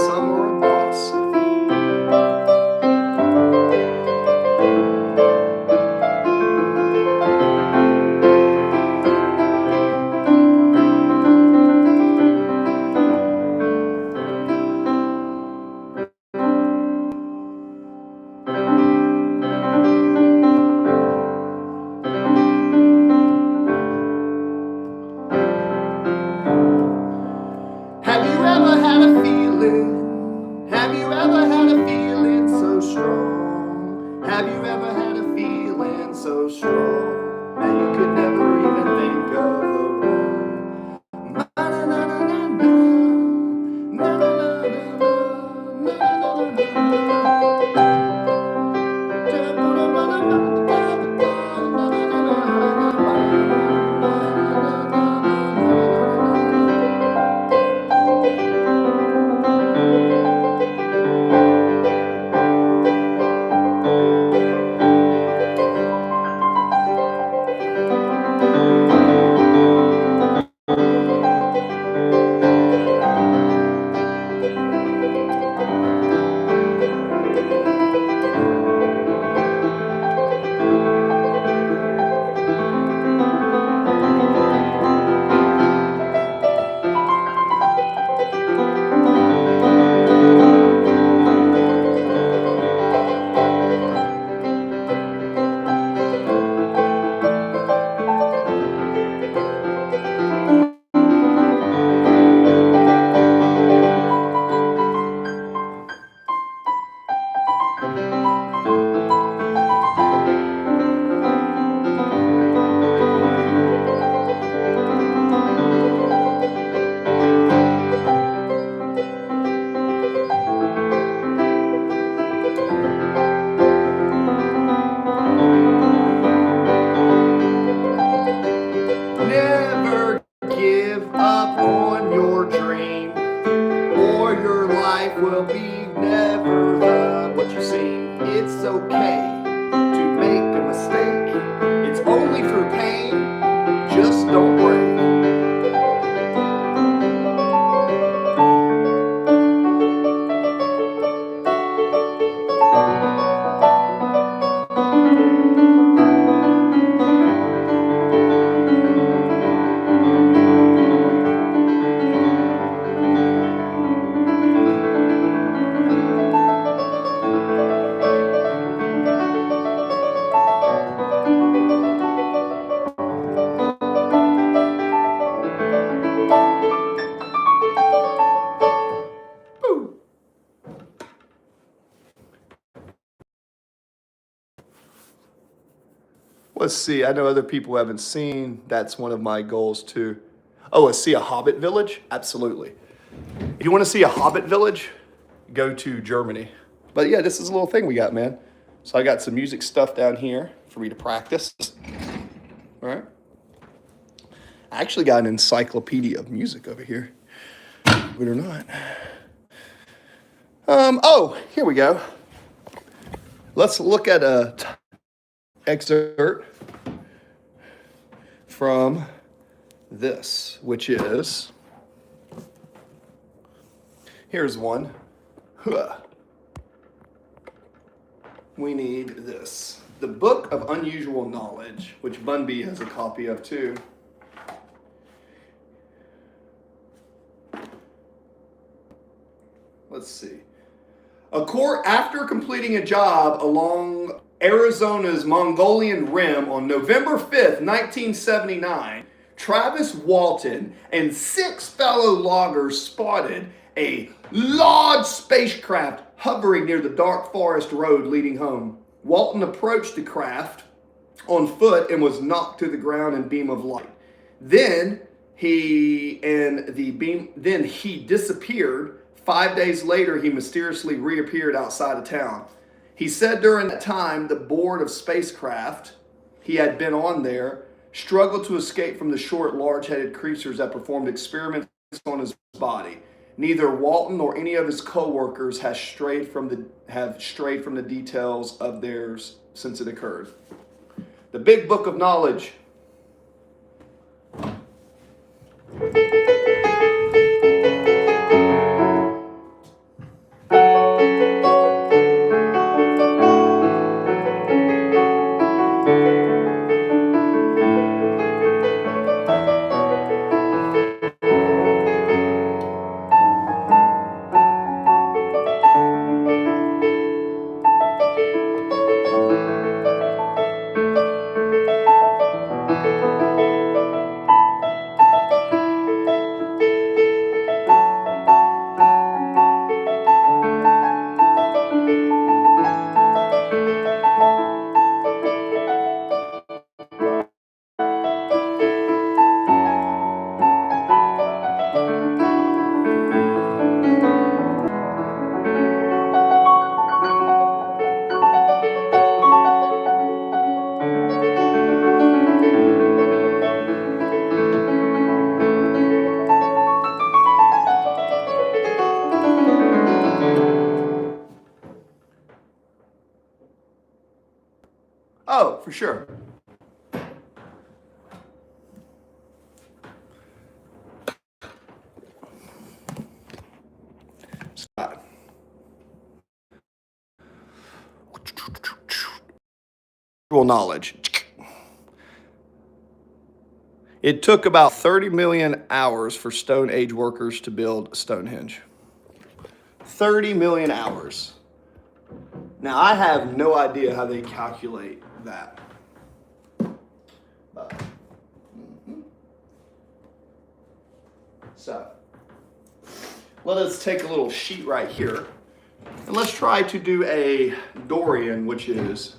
some are a boss. Have you ever had a feeling? Have you ever had a feeling so strong? Have you ever had a feeling so strong that you could never even think of the wrong? Never give up on your dream, or your life will be never what you seem. It's okay to make a mistake. It's only through pain. Just don't break. Let's see. I know other people haven't seen. That's one of my goals too. Oh, see a Hobbit village? Absolutely. If you want to see a Hobbit village, go to Germany. But yeah, this is a little thing we got, man. So I got some music stuff down here for me to practice. All right. I actually got an encyclopedia of music over here. Believe it or not. Oh, here we go. Let's look at a excerpt from this, which is, here's one. We need this. The Book of Unusual Knowledge, which Bunby has a copy of too. Let's see. After completing a job along Arizona's Mongolian Rim on November 5th, 1979, Travis Walton and 6 fellow loggers spotted a large spacecraft hovering near the dark forest road leading home. Walton approached the craft on foot and was knocked to the ground in a beam of light. Then he disappeared. 5 days later, he mysteriously reappeared outside of town. He said during that time, the board of spacecraft he had been on there struggled to escape from the short, large-headed creatures that performed experiments on his body. Neither Walton nor any of his co-workers have strayed from the details of theirs since it occurred. The Big Book of Knowledge. Oh, for sure. Scott. Knowledge. It took about 30 million hours for Stone Age workers to build Stonehenge. 30 million hours. Now, I have no idea how they calculate that. But, So, let us take a little sheet right here, and let's try to do a Dorian, which is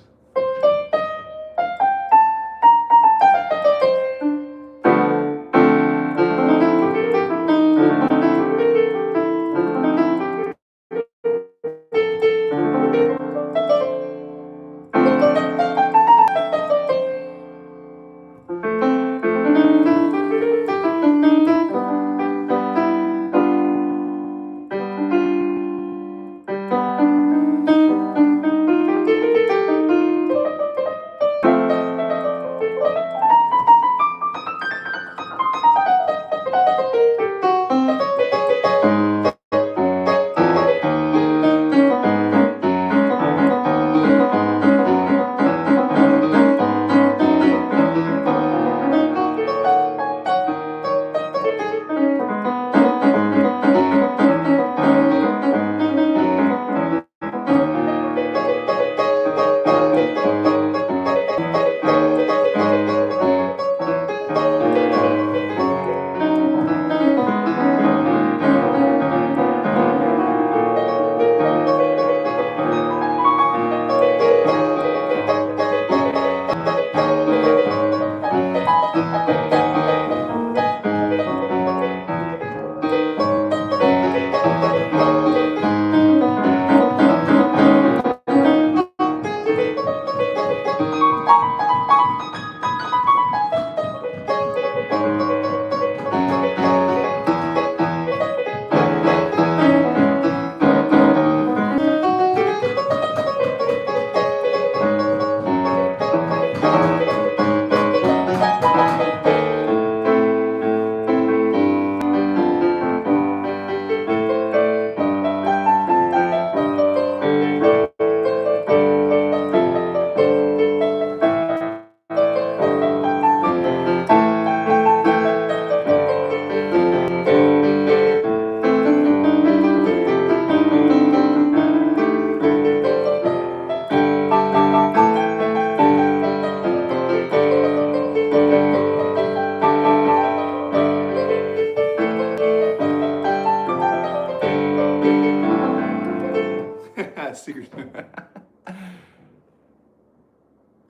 seriously.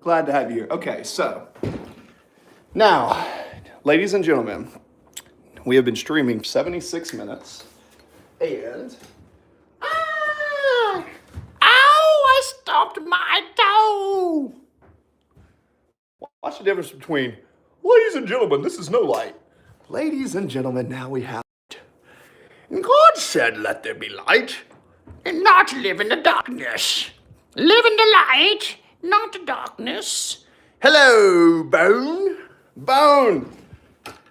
Glad to have you here. Okay, so now, ladies and gentlemen, we have been streaming 76 minutes, and Ah! Ow! I stubbed my toe! what's the difference between ladies and gentlemen, this is no light. Ladies and gentlemen, now we have God said, let there be light. And not live in the darkness. Live in the light, not the darkness. Hello, Bone. Bone.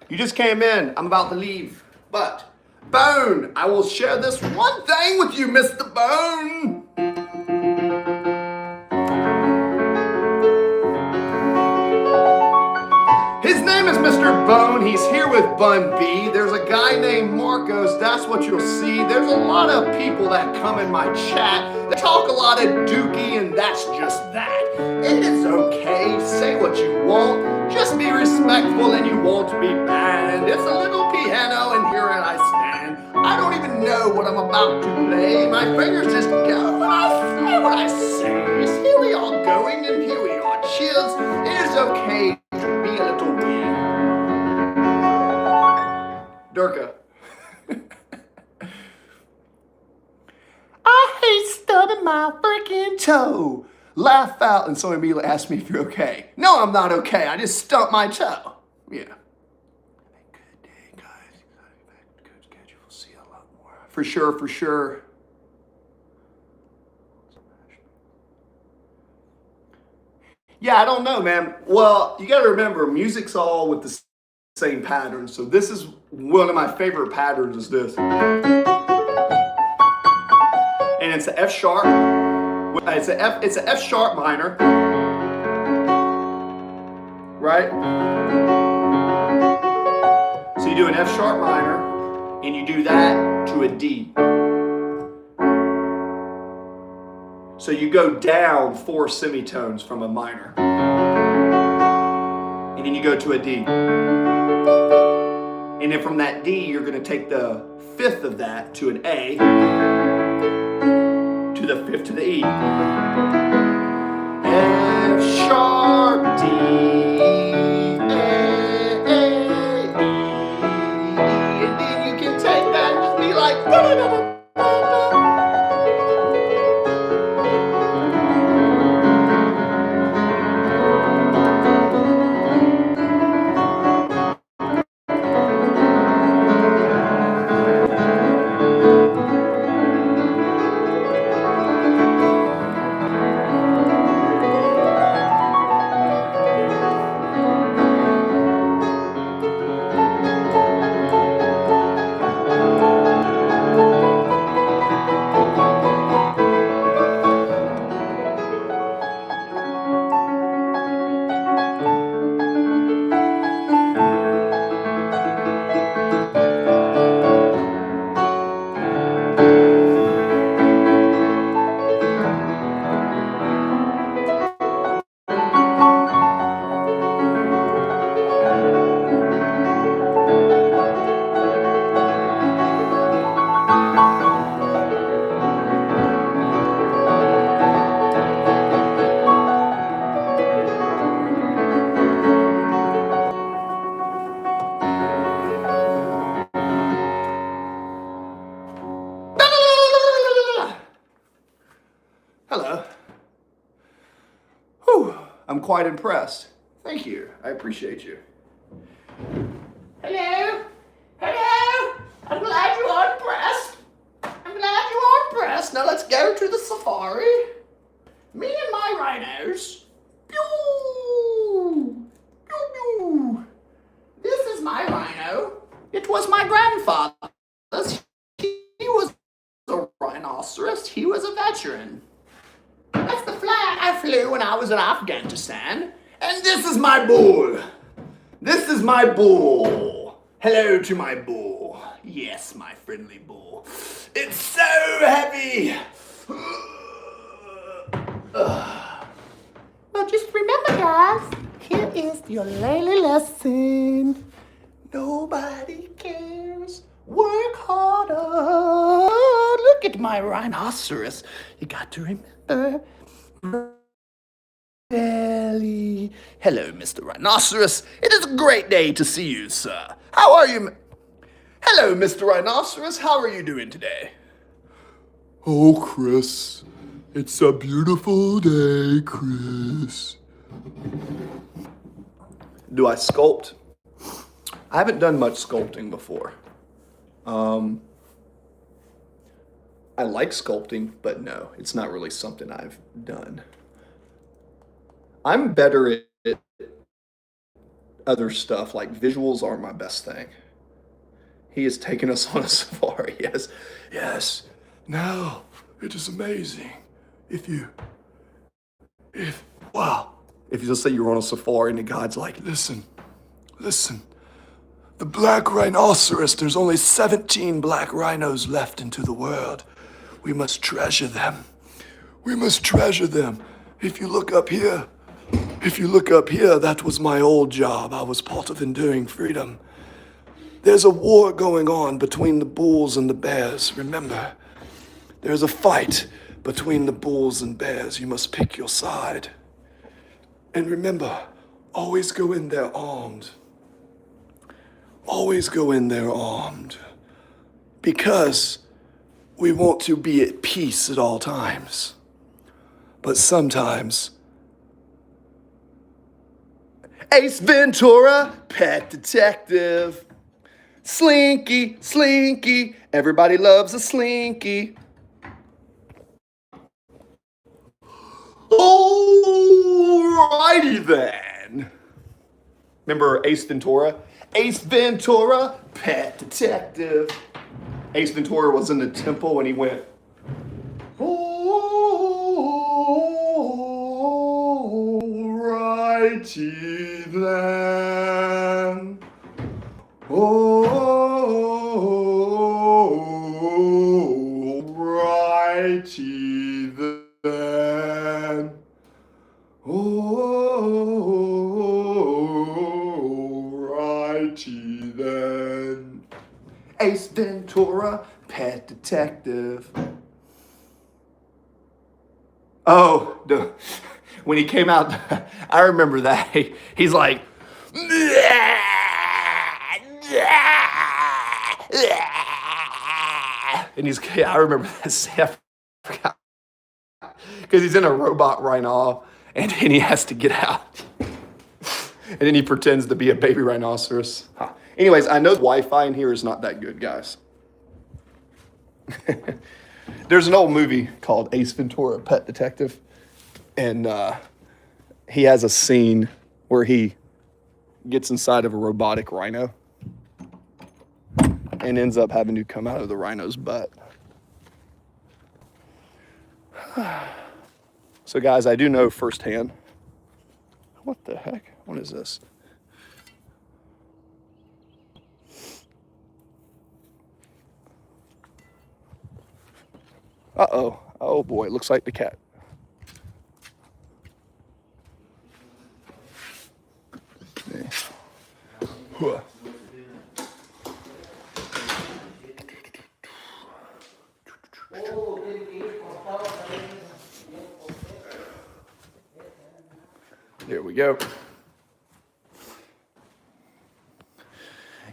You just came in. I'm about to leave. But, Bone, I will share this one thing with you, Mr. Bone. His name is Mr. Bone. He's here with Bun B. There's a guy named Marcos. That's what you'll see. There's a lot of people that come in my chat. They talk a lot of dookie, and that's just that. It is okay. Say what you want. Just be respectful, and you won't be banned. It's a little piano, and here I stand. I don't even know what I'm about to play. My fingers just go, and I say what I say. So here we are going, and here we are. Cheers. It is okay. Be a little weird. Durka. I hate stubbing my freaking toe. Laugh out, and someone immediately asked me if you're okay. No, I'm not okay. I just stubbed my toe. Yeah. Good day, guys. Good schedule. We'll see a lot more. For sure, for sure. Yeah, I don't know, man. Well, you got to remember, music's all with the same pattern. So this is one of my favorite patterns is this. And it's an F sharp. It's an F sharp minor. Right? So you do an F sharp minor and you do that to a D. So you go down 4 semitones from a minor. And then you go to a D. And then from that D, you're going to take the 5th of that to an A, to the 5th to the E. F sharp, D, A, E. And then you can take that and just be like, hello. Whew, I'm quite impressed. Thank you. I appreciate you. Hello? Hello? I'm glad you are impressed. I'm glad you are impressed. Now let's go to the safari. Me and my rhinos. Pew! Pew, pew. This is my rhino. It was my grandfather's. He was a rhinoceros. He was a veteran. That's the flag I flew when I was in Afghanistan. And this is my bull. This is my bull. Hello to my bull. Yes, my friendly bull. It's so heavy. Well, just remember, guys, here is your daily lesson. Nobody cares. Work harder. Look at my rhinoceros. You got to remember. Belly. Hello, Mr. Rhinoceros. It is a great day to see you, sir. How are you? Hello, Mr. Rhinoceros. How are you doing today? Oh, Chris, it's a beautiful day, Chris. Do I sculpt? I haven't done much sculpting before. I like sculpting, but no, it's not really something I've done. I'm better at other stuff, like visuals aren't my best thing. He has taken us on a safari, yes. Yes, now it is amazing. If Wow. If you just say you're on a safari and the guide's like, listen, the black rhinoceros, there's only 17 black rhinos left into the world. We must treasure them. We must treasure them. If you look up here, that was my old job. I was part of Enduring Freedom. There's a war going on between the bulls and the bears, remember? There's a fight between the bulls and bears. You must pick your side. And remember, always go in there armed. Always go in there armed. Because we want to be at peace at all times. But sometimes, Ace Ventura, Pet Detective. Slinky, Slinky, everybody loves a Slinky. oh, Alrighty then. Remember Ace Ventura? Ace Ventura, pet detective. Ace Ventura was in the temple and he went, alrighty then. Alrighty then. Alrighty then. Ace Ventura, pet detective. Oh, when he came out, I remember that. He's like, and I remember this. I forgot. Because he's in a robot rhino, and then he has to get out. And then he pretends to be a baby rhinoceros. Huh. Anyways, I know the Wi-Fi in here is not that good, guys. There's an old movie called Ace Ventura, Pet Detective. And he has a scene where he gets inside of a robotic rhino and ends up having to come out of the rhino's butt. So guys, I do know firsthand. What the heck? What is this? Uh-oh. Oh boy, it looks like the cat. Yeah. Huh. There we go.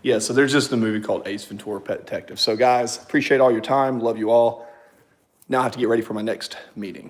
Yeah, so there's just a movie called Ace Ventura, Pet Detective. So guys, appreciate all your time. Love you all. Now I have to get ready for my next meeting.